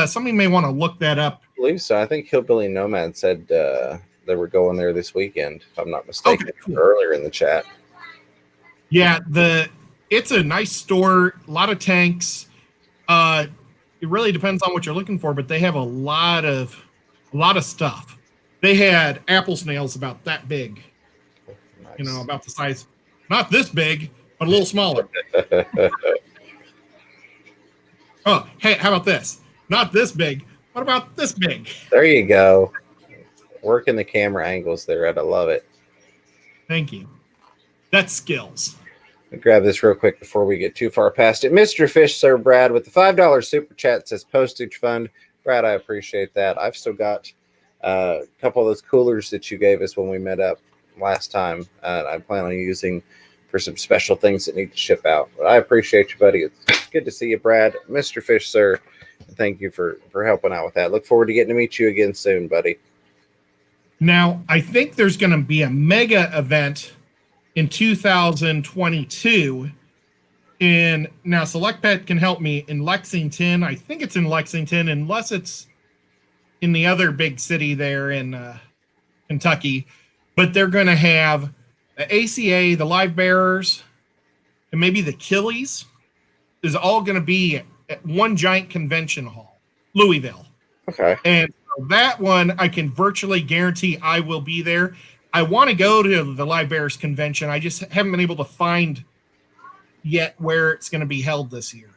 Somebody may want to look that up. I believe so. I think Hillbilly Nomad said they were going there this weekend, if I'm not mistaken, earlier in the chat. Yeah, it's a nice store, a lot of tanks. It really depends on what you're looking for, but they have a lot of stuff. They had apple snails about that big. Nice. About the size, not this big, but a little smaller. Oh, hey, how about this? Not this big. What about this big? There you go. Working the camera angles there, Ed. I love it. Thank you. That's skills. Let me grab this real quick before we get too far past it. Mr. Fish Sir Brad with the $5 super chat says postage fund. Brad, I appreciate that. I've still got a couple of those coolers that you gave us when we met up last time. I plan on using for some special things that need to ship out. But I appreciate you, buddy. It's good to see you, Brad. Mr. Fish Sir, thank you for helping out with that. Look forward to getting to meet you again soon, buddy. Now, I think there's going to be a mega event in 2022. Now Select Pet can help me in Lexington. I think it's in Lexington, unless it's in the other big city there in Kentucky. But they're going to have the ACA, the Live Bearers, and maybe the Killies is all going to be at one giant convention hall, Louisville. Okay. And That one, I can virtually guarantee I will be there. I want to go to the Live Bears convention. I just haven't been able to find yet where it's going to be held this year.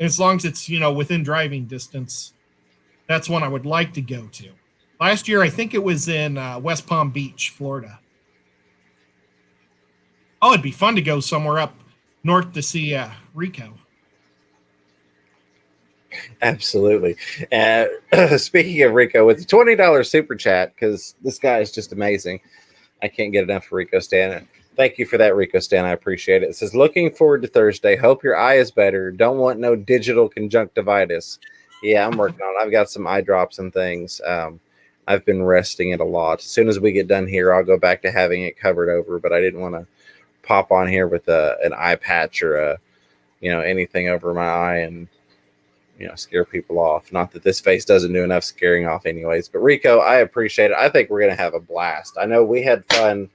And as long as it's, within driving distance, that's one I would like to go to. Last year, I think it was in West Palm Beach, Florida. Oh, it'd be fun to go somewhere up north to see Rico. Absolutely. Speaking of Rico, with the $20 super chat, because this guy is just amazing. I can't get enough for Rico Stan. Thank you for that, Rico Stan. I appreciate it. It says, looking forward to Thursday. Hope your eye is better. Don't want no digital conjunctivitis. Yeah, I'm working on it. I've got some eye drops and things. I've been resting it a lot. As soon as we get done here, I'll go back to having it covered over, but I didn't want to pop on here with an eye patch or anything over my eye and scare people off. Not that this face doesn't do enough scaring off anyways. But Rico, I appreciate it. I think we're going to have a blast. I know we had fun,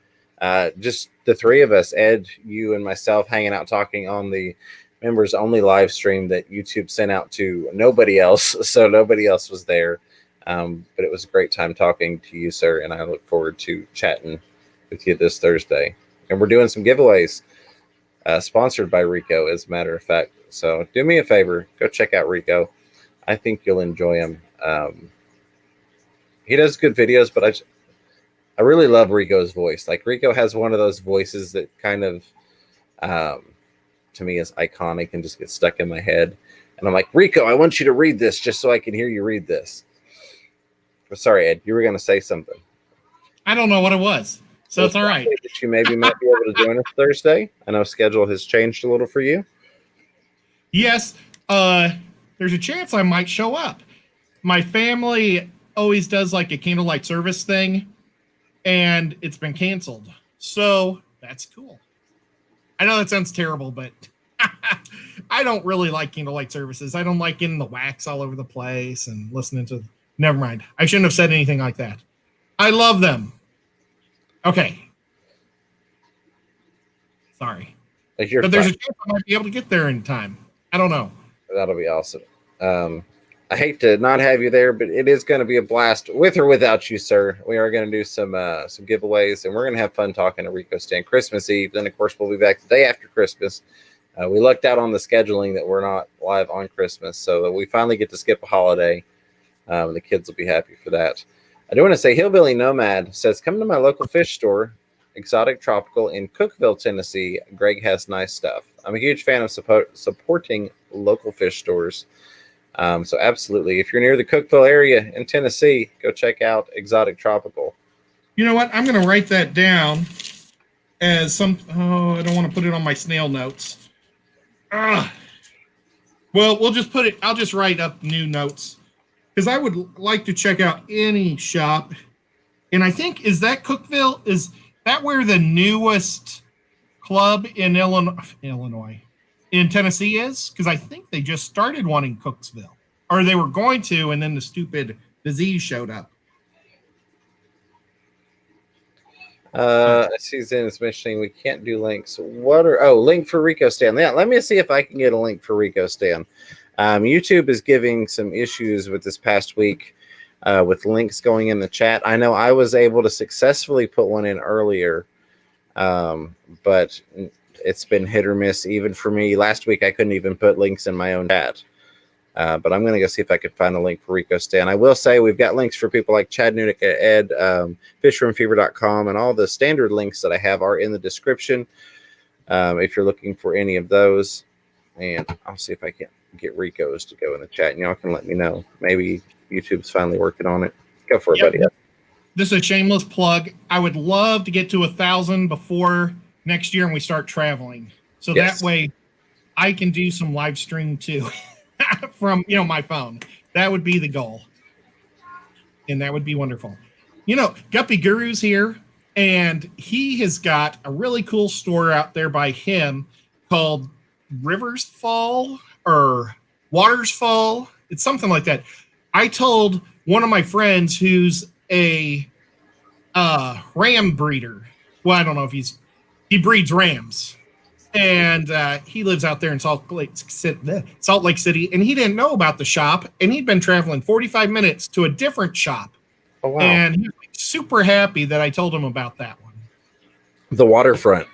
just the three of us, Ed, you, and myself, hanging out talking on the members only live stream that YouTube sent out to nobody else. So nobody else was there. But it was a great time talking to you, sir. And I look forward to chatting with you this Thursday. And we're doing some giveaways sponsored by Rico, as a matter of fact. So do me a favor, go check out Rico. I think you'll enjoy him. He does good videos, but I really love Rico's voice. Like, Rico has one of those voices that kind of, to me, is iconic and just gets stuck in my head. And I'm like, Rico, I want you to read this just so I can hear you read this. But sorry, Ed, you were going to say something. I don't know what it was. So it's all right. That you maybe might be able to join us Thursday. I know schedule has changed a little for you. Yes, there's a chance I might show up. My family always does like a candlelight service thing, and it's been canceled. So that's cool. I know that sounds terrible, but I don't really like candlelight services. I don't like getting the wax all over the place and listening to... Never mind. I shouldn't have said anything like that. I love them. Okay. Sorry. But there's a chance I might be able to get there in time. I don't know. That'll be awesome. I hate to not have you there, but it is going to be a blast with or without you, sir. We are going to do some giveaways, and we're going to have fun talking to Rico Stan Christmas Eve. Then, of course, we'll be back the day after Christmas. We lucked out on the scheduling that we're not live on Christmas, so we finally get to skip a holiday. The kids will be happy for that. I do want to say Hillbilly Nomad says, come to my local fish store, Exotic Tropical in Cookeville, Tennessee. Greg has nice stuff. I'm a huge fan of supporting local fish stores. So absolutely, if you're near the Cookeville area in Tennessee, go check out Exotic Tropical. You know what? I'm going to write that down as some... Oh, I don't want to put it on my snail notes. Well, we'll just put it... I'll just write up new notes. Because I would like to check out any shop. And I think, is that Cookeville? Is that where the newest club in Illinois, in Tennessee is? Because I think they just started one in Cooksville. Or they were going to, and then the stupid disease showed up. I see Zen is mentioning we can't do links. Link for Rico Stan. Yeah, let me see if I can get a link for Rico Stan. YouTube is giving some issues with this past week with links going in the chat. I know I was able to successfully put one in earlier, but it's been hit or miss even for me. Last week, I couldn't even put links in my own chat. But I'm going to go see if I can find a link for Rico Stan. I will say we've got links for people like Chad Nunick, Ed, fishroomfever.com, and all the standard links that I have are in the description if you're looking for any of those. And I'll see if I can get Rico's to go in the chat, and y'all can let me know. Maybe YouTube's finally working on it. Go for it, buddy. This is a shameless plug. I would love to get to 1,000 before next year and we start traveling. So that way I can do some live stream too from, my phone. That would be the goal. And that would be wonderful. Guppy Guru's here, and he has got a really cool store out there by him called Rivers Fall or Waters Fall. It's something like that. I told one of my friends who's a ram breeder. Well, I don't know if he breeds rams. And he lives out there in Salt Lake City, and he didn't know about the shop, and he'd been traveling 45 minutes to a different shop. Oh, wow. And he was super happy that I told him about that one. The waterfront.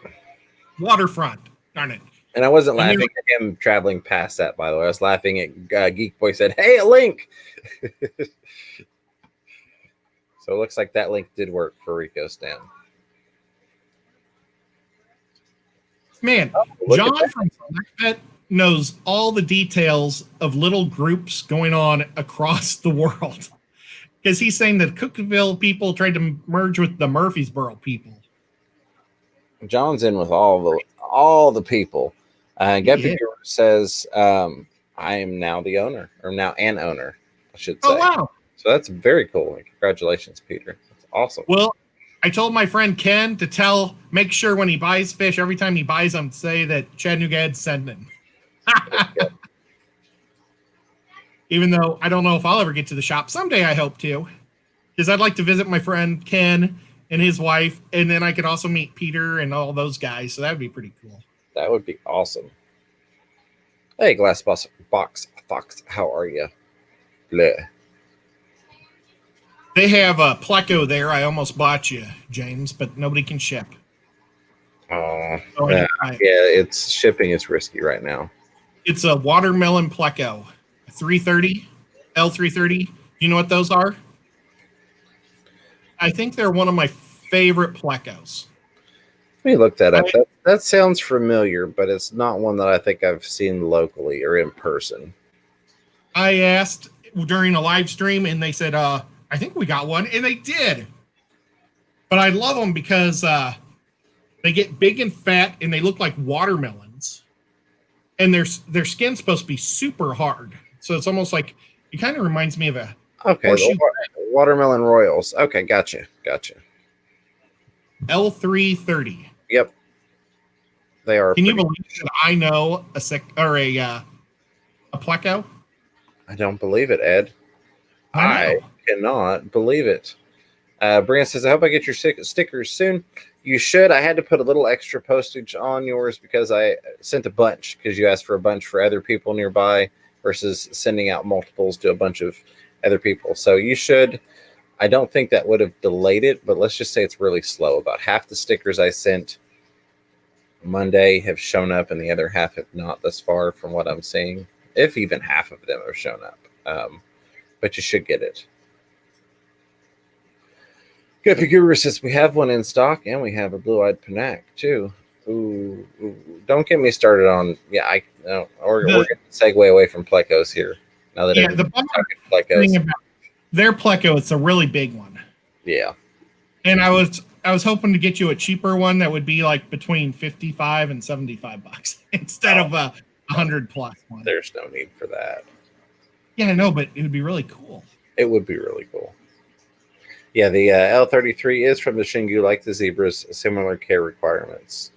Darn it. And I wasn't laughing at him traveling past that, by the way. I was laughing at Geek Boy said, "Hey, a link." So it looks like that link did work for Rico Stan. Man, John from Blackpet knows all the details of little groups going on across the world. Because he's saying that Cookville people tried to merge with the Murfreesboro people. John's in with all the people. Guppy says, "I am now the owner, or now an owner, I should say." Oh, wow. So that's very cool. Congratulations, Peter. That's awesome. Well, I told my friend Ken to make sure when he buys fish, every time he buys them, say that Chattanooga Ed's sending. Even though I don't know if I'll ever get to the shop. Someday I hope to. Because I'd like to visit my friend Ken and his wife, and then I could also meet Peter and all those guys. So that would be pretty cool. That would be awesome. Hey, Glass Box Fox, how are you? Bleh. They have a Pleco there. I almost bought you, James, but nobody can ship. Oh, yeah, it's shipping is risky right now. It's a watermelon Pleco, 330, L330. You know what those are? I think they're one of my favorite Plecos. Let me look that up. That sounds familiar, but it's not one that I think I've seen locally or in person. I asked during a live stream, and they said, I think we got one, and they did. But I love them because they get big and fat, and they look like watermelons. And their skin's supposed to be super hard. So it's almost like, it kind of reminds me of a watermelon royals. Okay, gotcha. L330. Yep. They are. Can you believe that I know a Pleco? I don't believe it, Ed. I cannot believe it. Brian says, "I hope I get your stickers soon." You should. I had to put a little extra postage on yours because I sent a bunch because you asked for a bunch for other people nearby versus sending out multiples to a bunch of other people. So you should. I don't think that would have delayed it, but let's just say it's really slow. About half the stickers I sent Monday have shown up, and the other half have not thus far, from what I'm seeing. If even half of them have shown up. But you should get it. Guppy Guru says we have one in stock, and we have a blue-eyed Panac too. Ooh, don't get me started on. Yeah, we're going to segue away from Plecos here. Now that the thing about their Pleco, it's a really big one. Yeah, and I was hoping to get you a cheaper one that would be like between $55 and $75 instead of a 100+ one. There's no need for that. Yeah, I know, but it would be really cool. It would be really cool. Yeah, the L33 is from the Xingu, like the zebras, similar care requirements.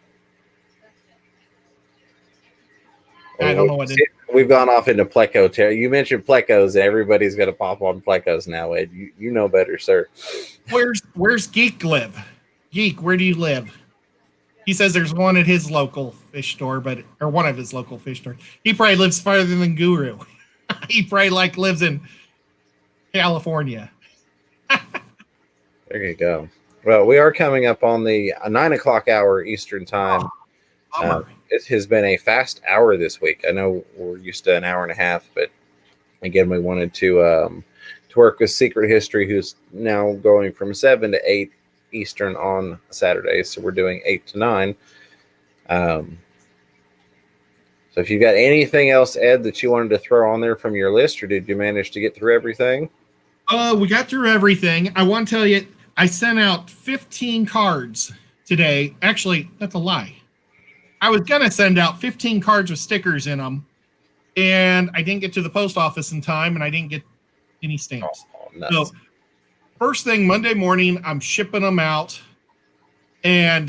I don't know what it is. We've gone off into Pleco territory. You mentioned Plecos, and everybody's going to pop on Plecos now, Ed. You know better, sir. Where's Geek live? Geek, where do you live? He says there's one at his local fish store, or one of his local fish stores. He probably lives farther than Guru. He probably lives in California. There you go. Well, we are coming up on the 9 o'clock hour Eastern time. It has been a fast hour this week. I know we're used to an hour and a half, but again, we wanted to work with Secret History, who's now going from 7 to 8 Eastern on Saturdays. So we're doing 8 to 9. So if you've got anything else, Ed, that you wanted to throw on there from your list, or did you manage to get through everything? We got through everything. I want to tell you, I sent out 15 cards today. Actually, that's a lie. I was going to send out 15 cards with stickers in them, and I didn't get to the post office in time, and I didn't get any stamps. So first thing Monday morning, I'm shipping them out. And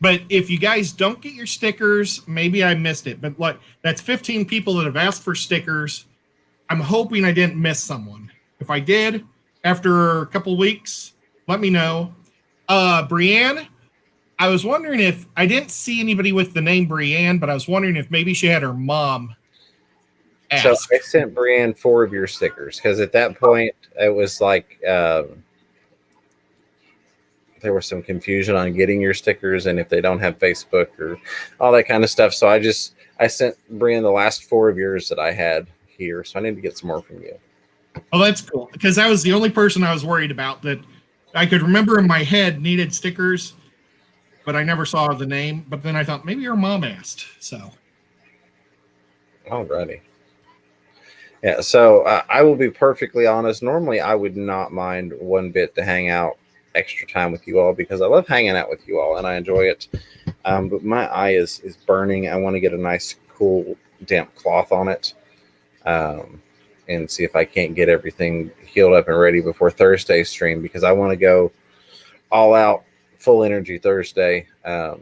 but if you guys don't get your stickers, maybe I missed it. But that's 15 people that have asked for stickers. I'm hoping I didn't miss someone. If I did, after a couple weeks, let me know. Brienne, I was wondering if I didn't see anybody with the name Brienne, but I was wondering if maybe she had her mom ask. So I sent Brienne 4 of your stickers because at that point it was like there was some confusion on getting your stickers and if they don't have Facebook or all that kind of stuff. So I sent Brienne the last 4 of yours that I had here. So I need to get some more from you. Oh, that's cool. Because that was the only person I was worried about that I could remember in my head needed stickers, but I never saw the name. But then I thought maybe her mom asked. So. Alrighty. Yeah, so I will be perfectly honest. Normally, I would not mind one bit to hang out extra time with you all because I love hanging out with you all and I enjoy it. But my eye is burning. I want to get a nice, cool, damp cloth on it and see if I can't get everything healed up and ready before Thursday's stream because I want to go all out, full energy Thursday. I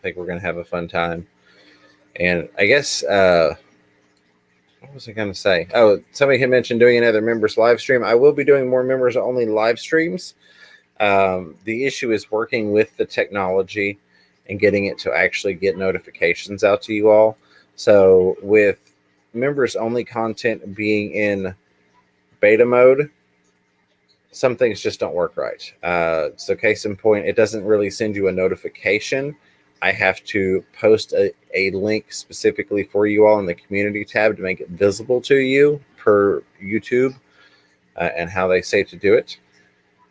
think we're going to have a fun time. And I guess... what was I going to say? Oh, somebody had mentioned doing another members live stream. I will be doing more members only live streams. The issue is working with the technology and getting it to actually get notifications out to you all. So with members only content being in beta mode, some things just don't work right. So case in point, it doesn't really send you a notification. I have to post a link specifically for you all in the community tab to make it visible to you per YouTube and how they say to do it.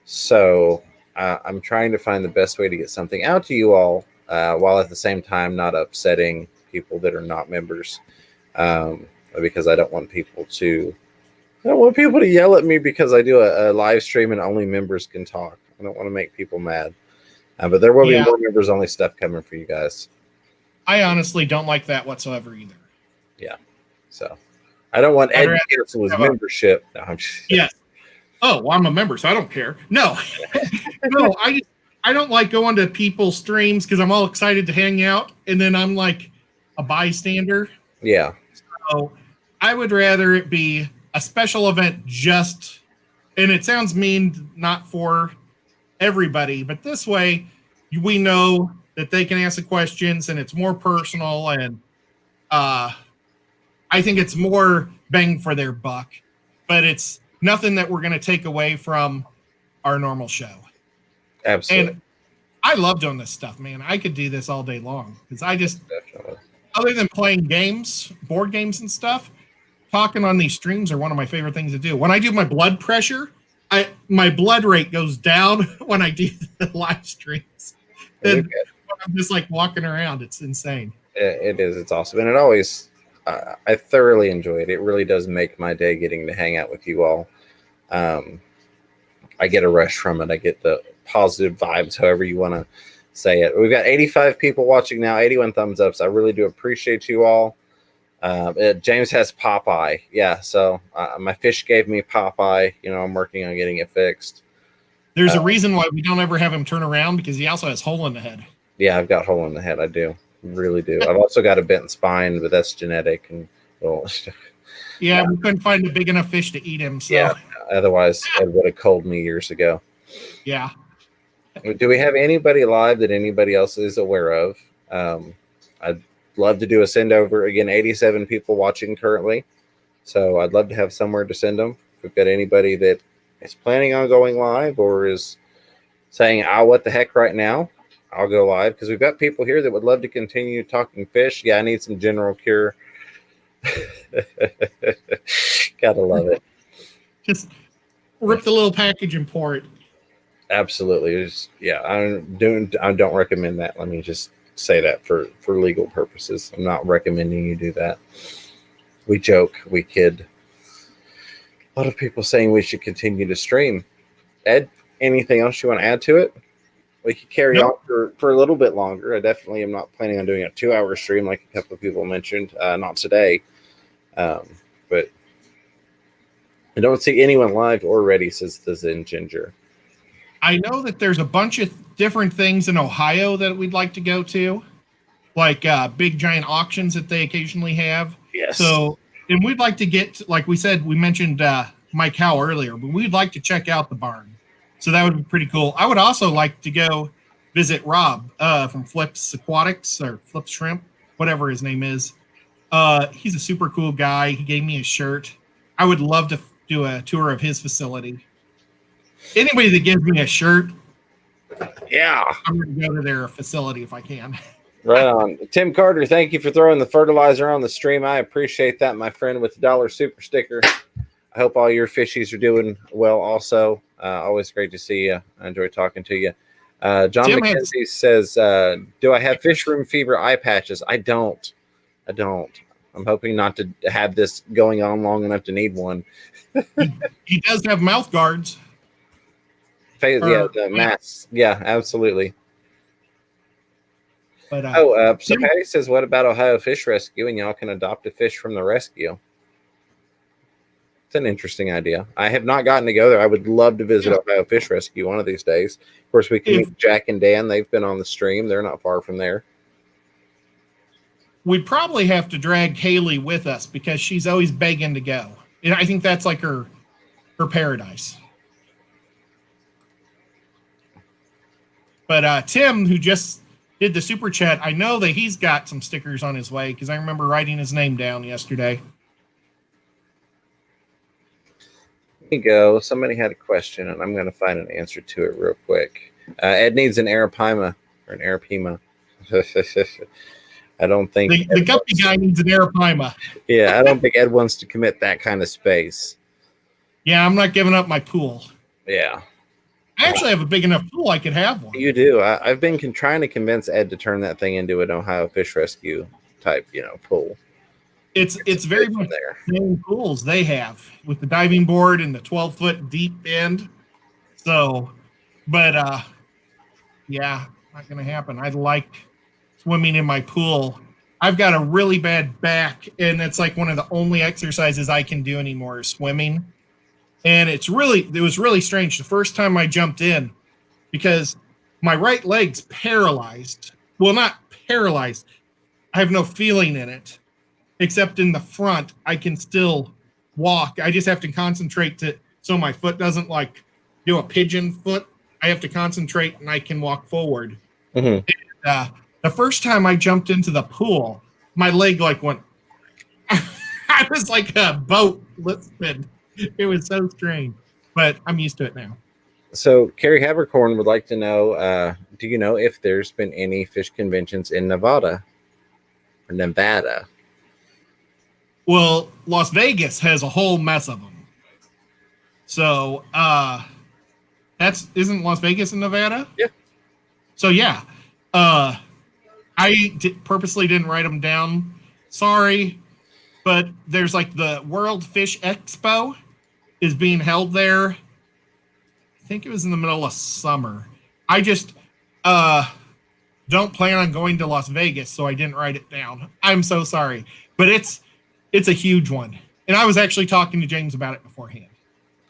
So I'm trying to find the best way to get something out to you all while at the same time not upsetting people that are not members because I don't want people to yell at me because I do a live stream and only members can talk. I don't want to make people mad. But there will be more members only stuff coming for you guys. I honestly don't like that whatsoever either. Yeah. So I don't want Ed to cancel his membership. No, I'm just... Yes. Oh, well, I'm a member, so I don't care. No. No, I don't like going to people's streams because I'm all excited to hang out and then I'm like a bystander. Yeah. So I would rather it be a special event and it sounds mean, not for everybody, but this way we know that they can ask the questions and it's more personal and I think it's more bang for their buck, but it's nothing that we're going to take away from our normal show. Absolutely. And I love doing this stuff, man. I could do this all day long because Definitely. Other than playing games, board games and stuff, talking on these streams are one of my favorite things to do. When I do my blood pressure, my blood rate goes down when I do the live streams. And I'm just like walking around. It's insane. It is. It's awesome. And it always, I thoroughly enjoy it. It really does make my day getting to hang out with you all. I get a rush from it. I get the positive vibes, however you want to say it. We've got 85 people watching now, 81 thumbs up. So I really do appreciate you all. James has Popeye. Yeah, so my fish gave me Popeye. I'm working on getting it fixed. There's a reason why we don't ever have him turn around because he also has hole in the head. Yeah, I've got hole in the head. I do. Really do. I've also got a bent spine, but that's genetic. And yeah, we couldn't find a big enough fish to eat him. So. Yeah, otherwise Ed would have culled me years ago. Yeah. Do we have anybody live that anybody else is aware of? I'd love to do a send over. Again, 87 people watching currently. So I'd love to have somewhere to send them. If we've got anybody that is planning on going live or is saying, what the heck right now, I'll go live. Because we've got people here that would love to continue talking fish. Yeah, I need some general cure. Gotta love it. Just rip the little package and pour it. Absolutely. I don't recommend that. Let me just say that for legal purposes. I'm not recommending you do that. We joke, we kid. A lot of people saying we should continue to stream. Ed, anything else you want to add to it? We could carry on for a little bit longer. I definitely am not planning on doing a 2-hour stream like a couple of people mentioned. Not today. But I don't see anyone live or ready, says the Zen Ginger. I know that there's a bunch of different things in Ohio that we'd like to go to, like big giant auctions that they occasionally have. Yes. So, and we'd like to get, like we said, we mentioned Mike Howell earlier, but we'd like to check out the barn. So that would be pretty cool. I would also like to go visit Rob from Flips Aquatics or Flips Shrimp, whatever his name is. He's a super cool guy. He gave me a shirt. I would love to do a tour of his facility. Anybody that gives me a shirt, Yeah, I'm going to go to their facility if I can. right on. Tim Carter, thank you for throwing the fertilizer on the stream. I appreciate that, my friend, with the $1 super sticker. I hope all your fishies are doing well also. Always great to see you. I enjoy talking to you. John Tim McKenzie says, do I have fish room fever eye patches? I don't. I'm hoping not to have this going on long enough to need one. He does have mouth guards. Yeah, the masks. Yeah, absolutely. But, so Patty says, what about Ohio Fish Rescue? And y'all can adopt a fish from the rescue. It's an interesting idea. I have not gotten to go there. I would love to visit Ohio Fish Rescue one of these days. Of course, we can meet Jack and Dan. They've been on the stream. They're not far from there. We'd probably have to drag Haley with us because she's always begging to go. I think that's like her paradise. But Tim, who just did the super chat, I know that he's got some stickers on his way because I remember writing his name down yesterday. Here you go. Somebody had a question, and I'm going to find an answer to it real quick. Ed needs an Arapima or an Arapima. I don't think the Guppy guy needs an Arapima. Yeah, I don't think Ed wants to commit that kind of space. Yeah, I'm not giving up my pool. Yeah. I actually have a big enough pool I could have one. You do. I've been trying to convince Ed to turn that thing into an Ohio Fish Rescue type, pool. It's very much the same pools they have with the diving board and the 12-foot deep end. So, but yeah, not going to happen. I like swimming in my pool. I've got a really bad back, and it's like one of the only exercises I can do anymore is swimming. And it was really strange the first time I jumped in because my right leg's paralyzed. Well, not paralyzed. I have no feeling in it. Except in the front, I can still walk. I just have to concentrate so my foot doesn't like do a pigeon foot. I have to concentrate and I can walk forward. Mm-hmm. And, the first time I jumped into the pool, my leg like went. I was like a boat lifted. It was so strange, but I'm used to it now. So Carrie Habercorn would like to know, do you know if there's been any fish conventions in Nevada? Or Nevada? Well, Las Vegas has a whole mess of them. So, isn't Las Vegas in Nevada? Yeah. So, yeah. Purposely didn't write them down. Sorry. But there's like the World Fish Expo is being held there. I think it was in the middle of summer. I just don't plan on going to Las Vegas, so I didn't write it down. I'm so sorry. But it's a huge one. And I was actually talking to James about it beforehand.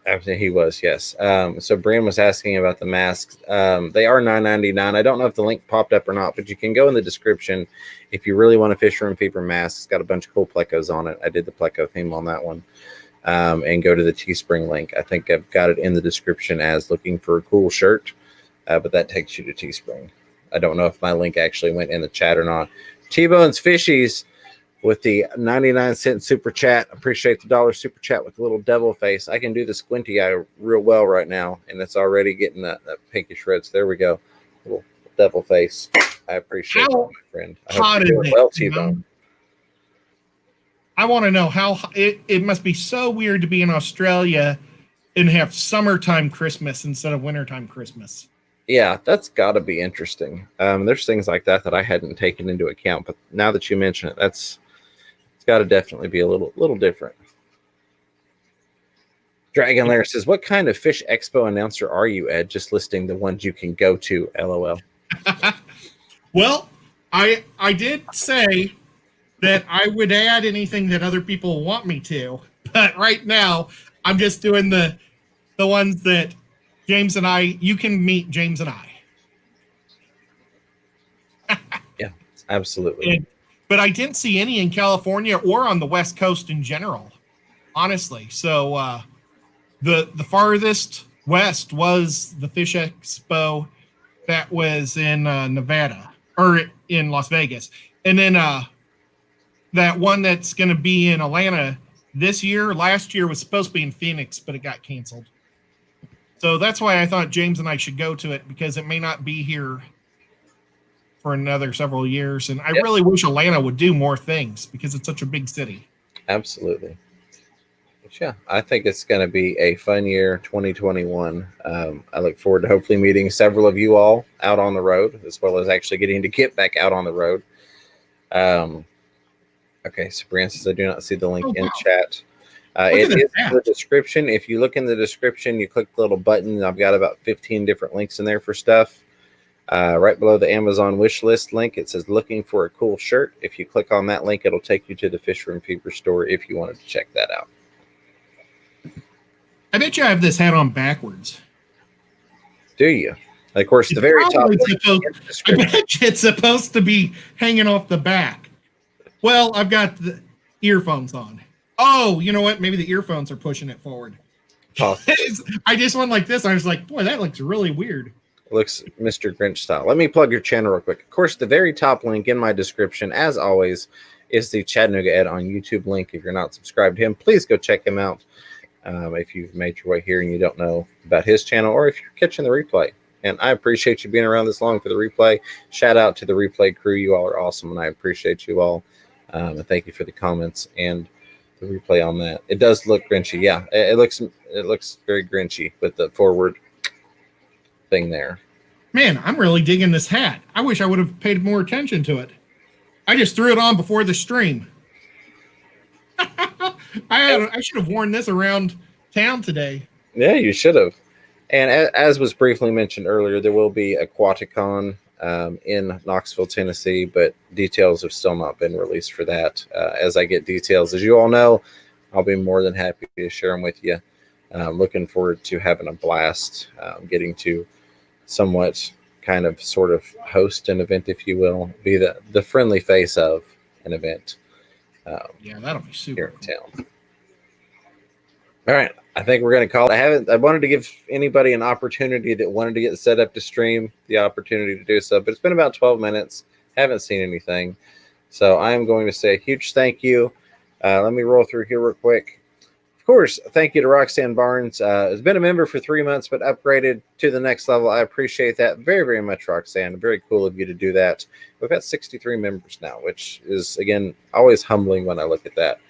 Actually, he was, yes. So Brian was asking about the masks. They are $9.99. I don't know if the link popped up or not, but you can go in the description if you really want a fish room fever mask. It's got a bunch of cool plecos on it. I did the pleco theme on that one. And go to the Teespring link. I think I've got it in the description as looking for a cool shirt, but that takes you to Teespring. I don't know if my link actually went in the chat or not. T-Bone's Fishies with the 99-cent super chat. Appreciate the $1 super chat with the little devil face. I can do the squinty eye real well right now, and it's already getting that pinkish red. So there we go. Little devil face. I appreciate that, my friend. I hope you're doing well, T-Bone. I want to know how it must be so weird to be in Australia and have summertime Christmas instead of wintertime Christmas. Yeah, that's got to be interesting. There's things like that I hadn't taken into account, but now that you mention it, it's got to definitely be a little different. Dragon Lair says, "What kind of fish expo announcer are you, Ed? Just listing the ones you can go to." LOL. Well, I did say that I would add anything that other people want me to, but right now I'm just doing the ones that James and I. You can meet James and I. Yeah, absolutely. But I didn't see any in California or on the West Coast in general, honestly. So the farthest west was the Fish Expo that was in Nevada or in Las Vegas. And then that one that's going to be in Atlanta this year. Last year was supposed to be in Phoenix, but it got canceled. So that's why I thought James and I should go to it, because it may not be here for another several years. And I really wish Atlanta would do more things because it's such a big city. Absolutely. But yeah, I think it's going to be a fun year, 2021. I look forward to hopefully meeting several of you all out on the road, as well as actually getting to get back out on the road. Okay, so Brian says I do not see the link in chat. It is in the description. If you look in the description, you click the little button. I've got about 15 different links in there for stuff. Right below the Amazon wish list link, it says looking for a cool shirt. If you click on that link, it'll take you to the Fish Room Fever store if you wanted to check that out. I bet you I have this hat on backwards. Do you? Of course, the very top. I bet you it's supposed to be hanging off the back. Well, I've got the earphones on. Oh, you know what? Maybe the earphones are pushing it forward. I just went like this. I was like, boy, that looks really weird. Looks Mr. Grinch style. Let me plug your channel real quick. Of course, the very top link in my description, as always, is the Chattanooga Ed on YouTube link. If you're not subscribed to him, please go check him out. If you've made your way here and you don't know about his channel, or if you're catching the replay. And I appreciate you being around this long for the replay. Shout out to the replay crew. You all are awesome, and I appreciate you all. And thank you for the comments and the replay on that. It does look Grinchy. Yeah, it looks very Grinchy with the forward thing there. Man, I'm really digging this hat. I wish I would have paid more attention to it. I just threw it on before the stream. I should have worn this around town today. Yeah, you should have. And as was briefly mentioned earlier, there will be a Quaticon in Knoxville, Tennessee, but details have still not been released for that. As I get details, as you all know, I'll be more than happy to share them with you. Looking forward to having a blast, getting to somewhat kind of sort of host an event, if you will, be the friendly face of an event. Yeah, that'll be super here in town. All right, I think we're going to call it. I wanted to give anybody an opportunity that wanted to get set up to stream the opportunity to do so, but it's been about 12 minutes. Haven't seen anything. So I am going to say a huge thank you. Let me roll through here real quick. Of course, thank you to Roxanne Barnes. Has been a member for 3 months, but upgraded to the next level. I appreciate that very, very much, Roxanne. Very cool of you to do that. We've got 63 members now, which is, again, always humbling when I look at that.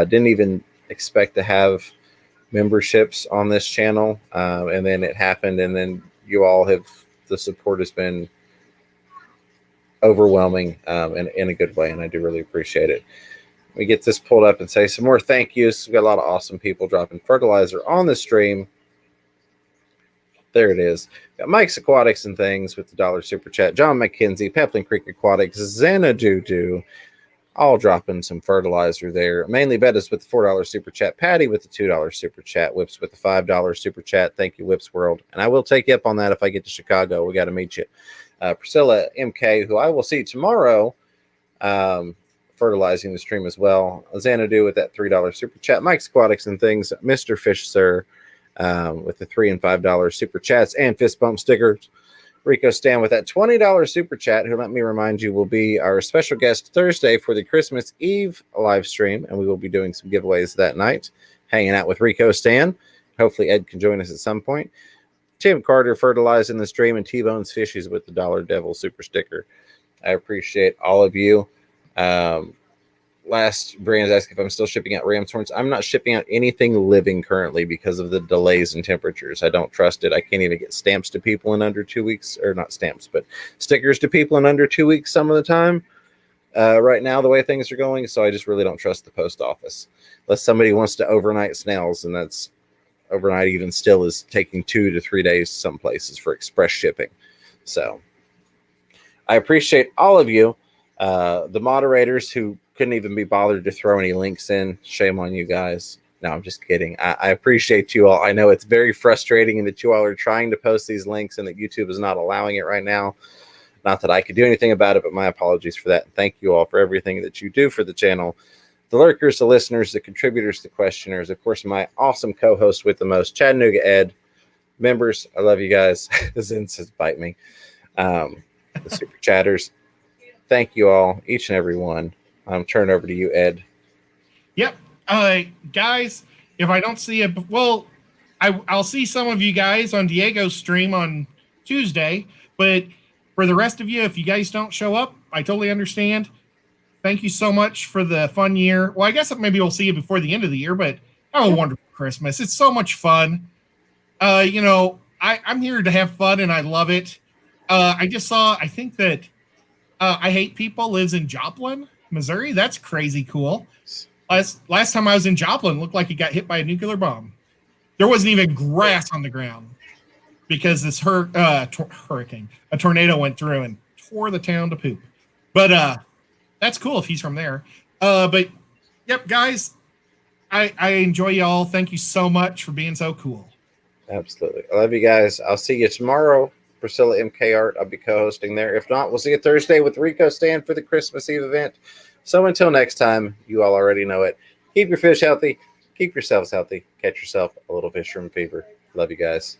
Didn't even expect to have memberships on this channel, and then it happened, and then you all have, the support has been overwhelming in a good way, and I do really appreciate it. We get this pulled up and say some more thank yous. We've got a lot of awesome people dropping fertilizer on the stream. There it is. Got Mike's Aquatics and Things with the $1 super chat. John McKenzie, Peplin Creek Aquatics, Xanadu, all dropping some fertilizer there. Mainly Bettis with the $4 super chat. Patty with the $2 super chat. Whips with the $5 super chat. Thank you, Whips World. And I will take you up on that if I get to Chicago. We got to meet you. Priscilla MK, who I will see tomorrow, fertilizing the stream as well. Xanadu with that $3 super chat. Mike's Aquatics and Things. Mr. Fish Sir with the $3 and $5 super chats and fist bump stickers. Rico Stan with that $20 super chat, who, let me remind you, will be our special guest Thursday for the Christmas Eve live stream, and we will be doing some giveaways that night, hanging out with Rico Stan. Hopefully Ed can join us at some point. Tim Carter fertilizing the stream, and T-Bones Fishies with the $1 Devil super sticker. I appreciate all of you. Last, Brian's asking if I'm still shipping out ram's horns. I'm not shipping out anything living currently because of the delays in temperatures. I don't trust it. I can't even get stamps to people in under 2 weeks, or not stamps, but stickers to people in under 2 weeks some of the time. Right now, the way things are going, so I just really don't trust the post office. Unless somebody wants to overnight snails, and that's overnight even still is taking 2 to 3 days some places for express shipping. So I appreciate all of you. The moderators who couldn't even be bothered to throw any links in. Shame on you guys. No, I'm just kidding. I appreciate you all. I know it's very frustrating that you all are trying to post these links and that YouTube is not allowing it right now. Not that I could do anything about it, but my apologies for that. Thank you all for everything that you do for the channel. The lurkers, the listeners, the contributors, the questioners, of course, my awesome co-host with the most, Chattanooga Ed. Members, I love you guys. The Zen says bite me. The super chatters, thank you all, each and every one. I'm turning over to you, Ed. Yep. Guys, if I don't see it, well, I'll see some of you guys on Diego's stream on Tuesday. But for the rest of you, if you guys don't show up, I totally understand. Thank you so much for the fun year. Well, I guess maybe we'll see you before the end of the year, but have a wonderful Christmas. It's so much fun. I'm here to have fun, and I love it. I just saw, I think that I Hate People lives in Joplin, Missouri. That's crazy cool. Last time I was in Joplin, it looked like it got hit by a nuclear bomb. There wasn't even grass on the ground because this hurricane, a tornado went through and tore the town to poop. But that's cool if he's from there. But yep, guys, I enjoy y'all. Thank you so much for being so cool. Absolutely. I love you guys. I'll see you tomorrow. Priscilla MK Art. I'll be co-hosting there. If not, we'll see you Thursday with Rico Stand for the Christmas Eve event. So until next time, you all already know it. Keep your fish healthy. Keep yourselves healthy. Catch yourself a little fish room fever. Love you guys.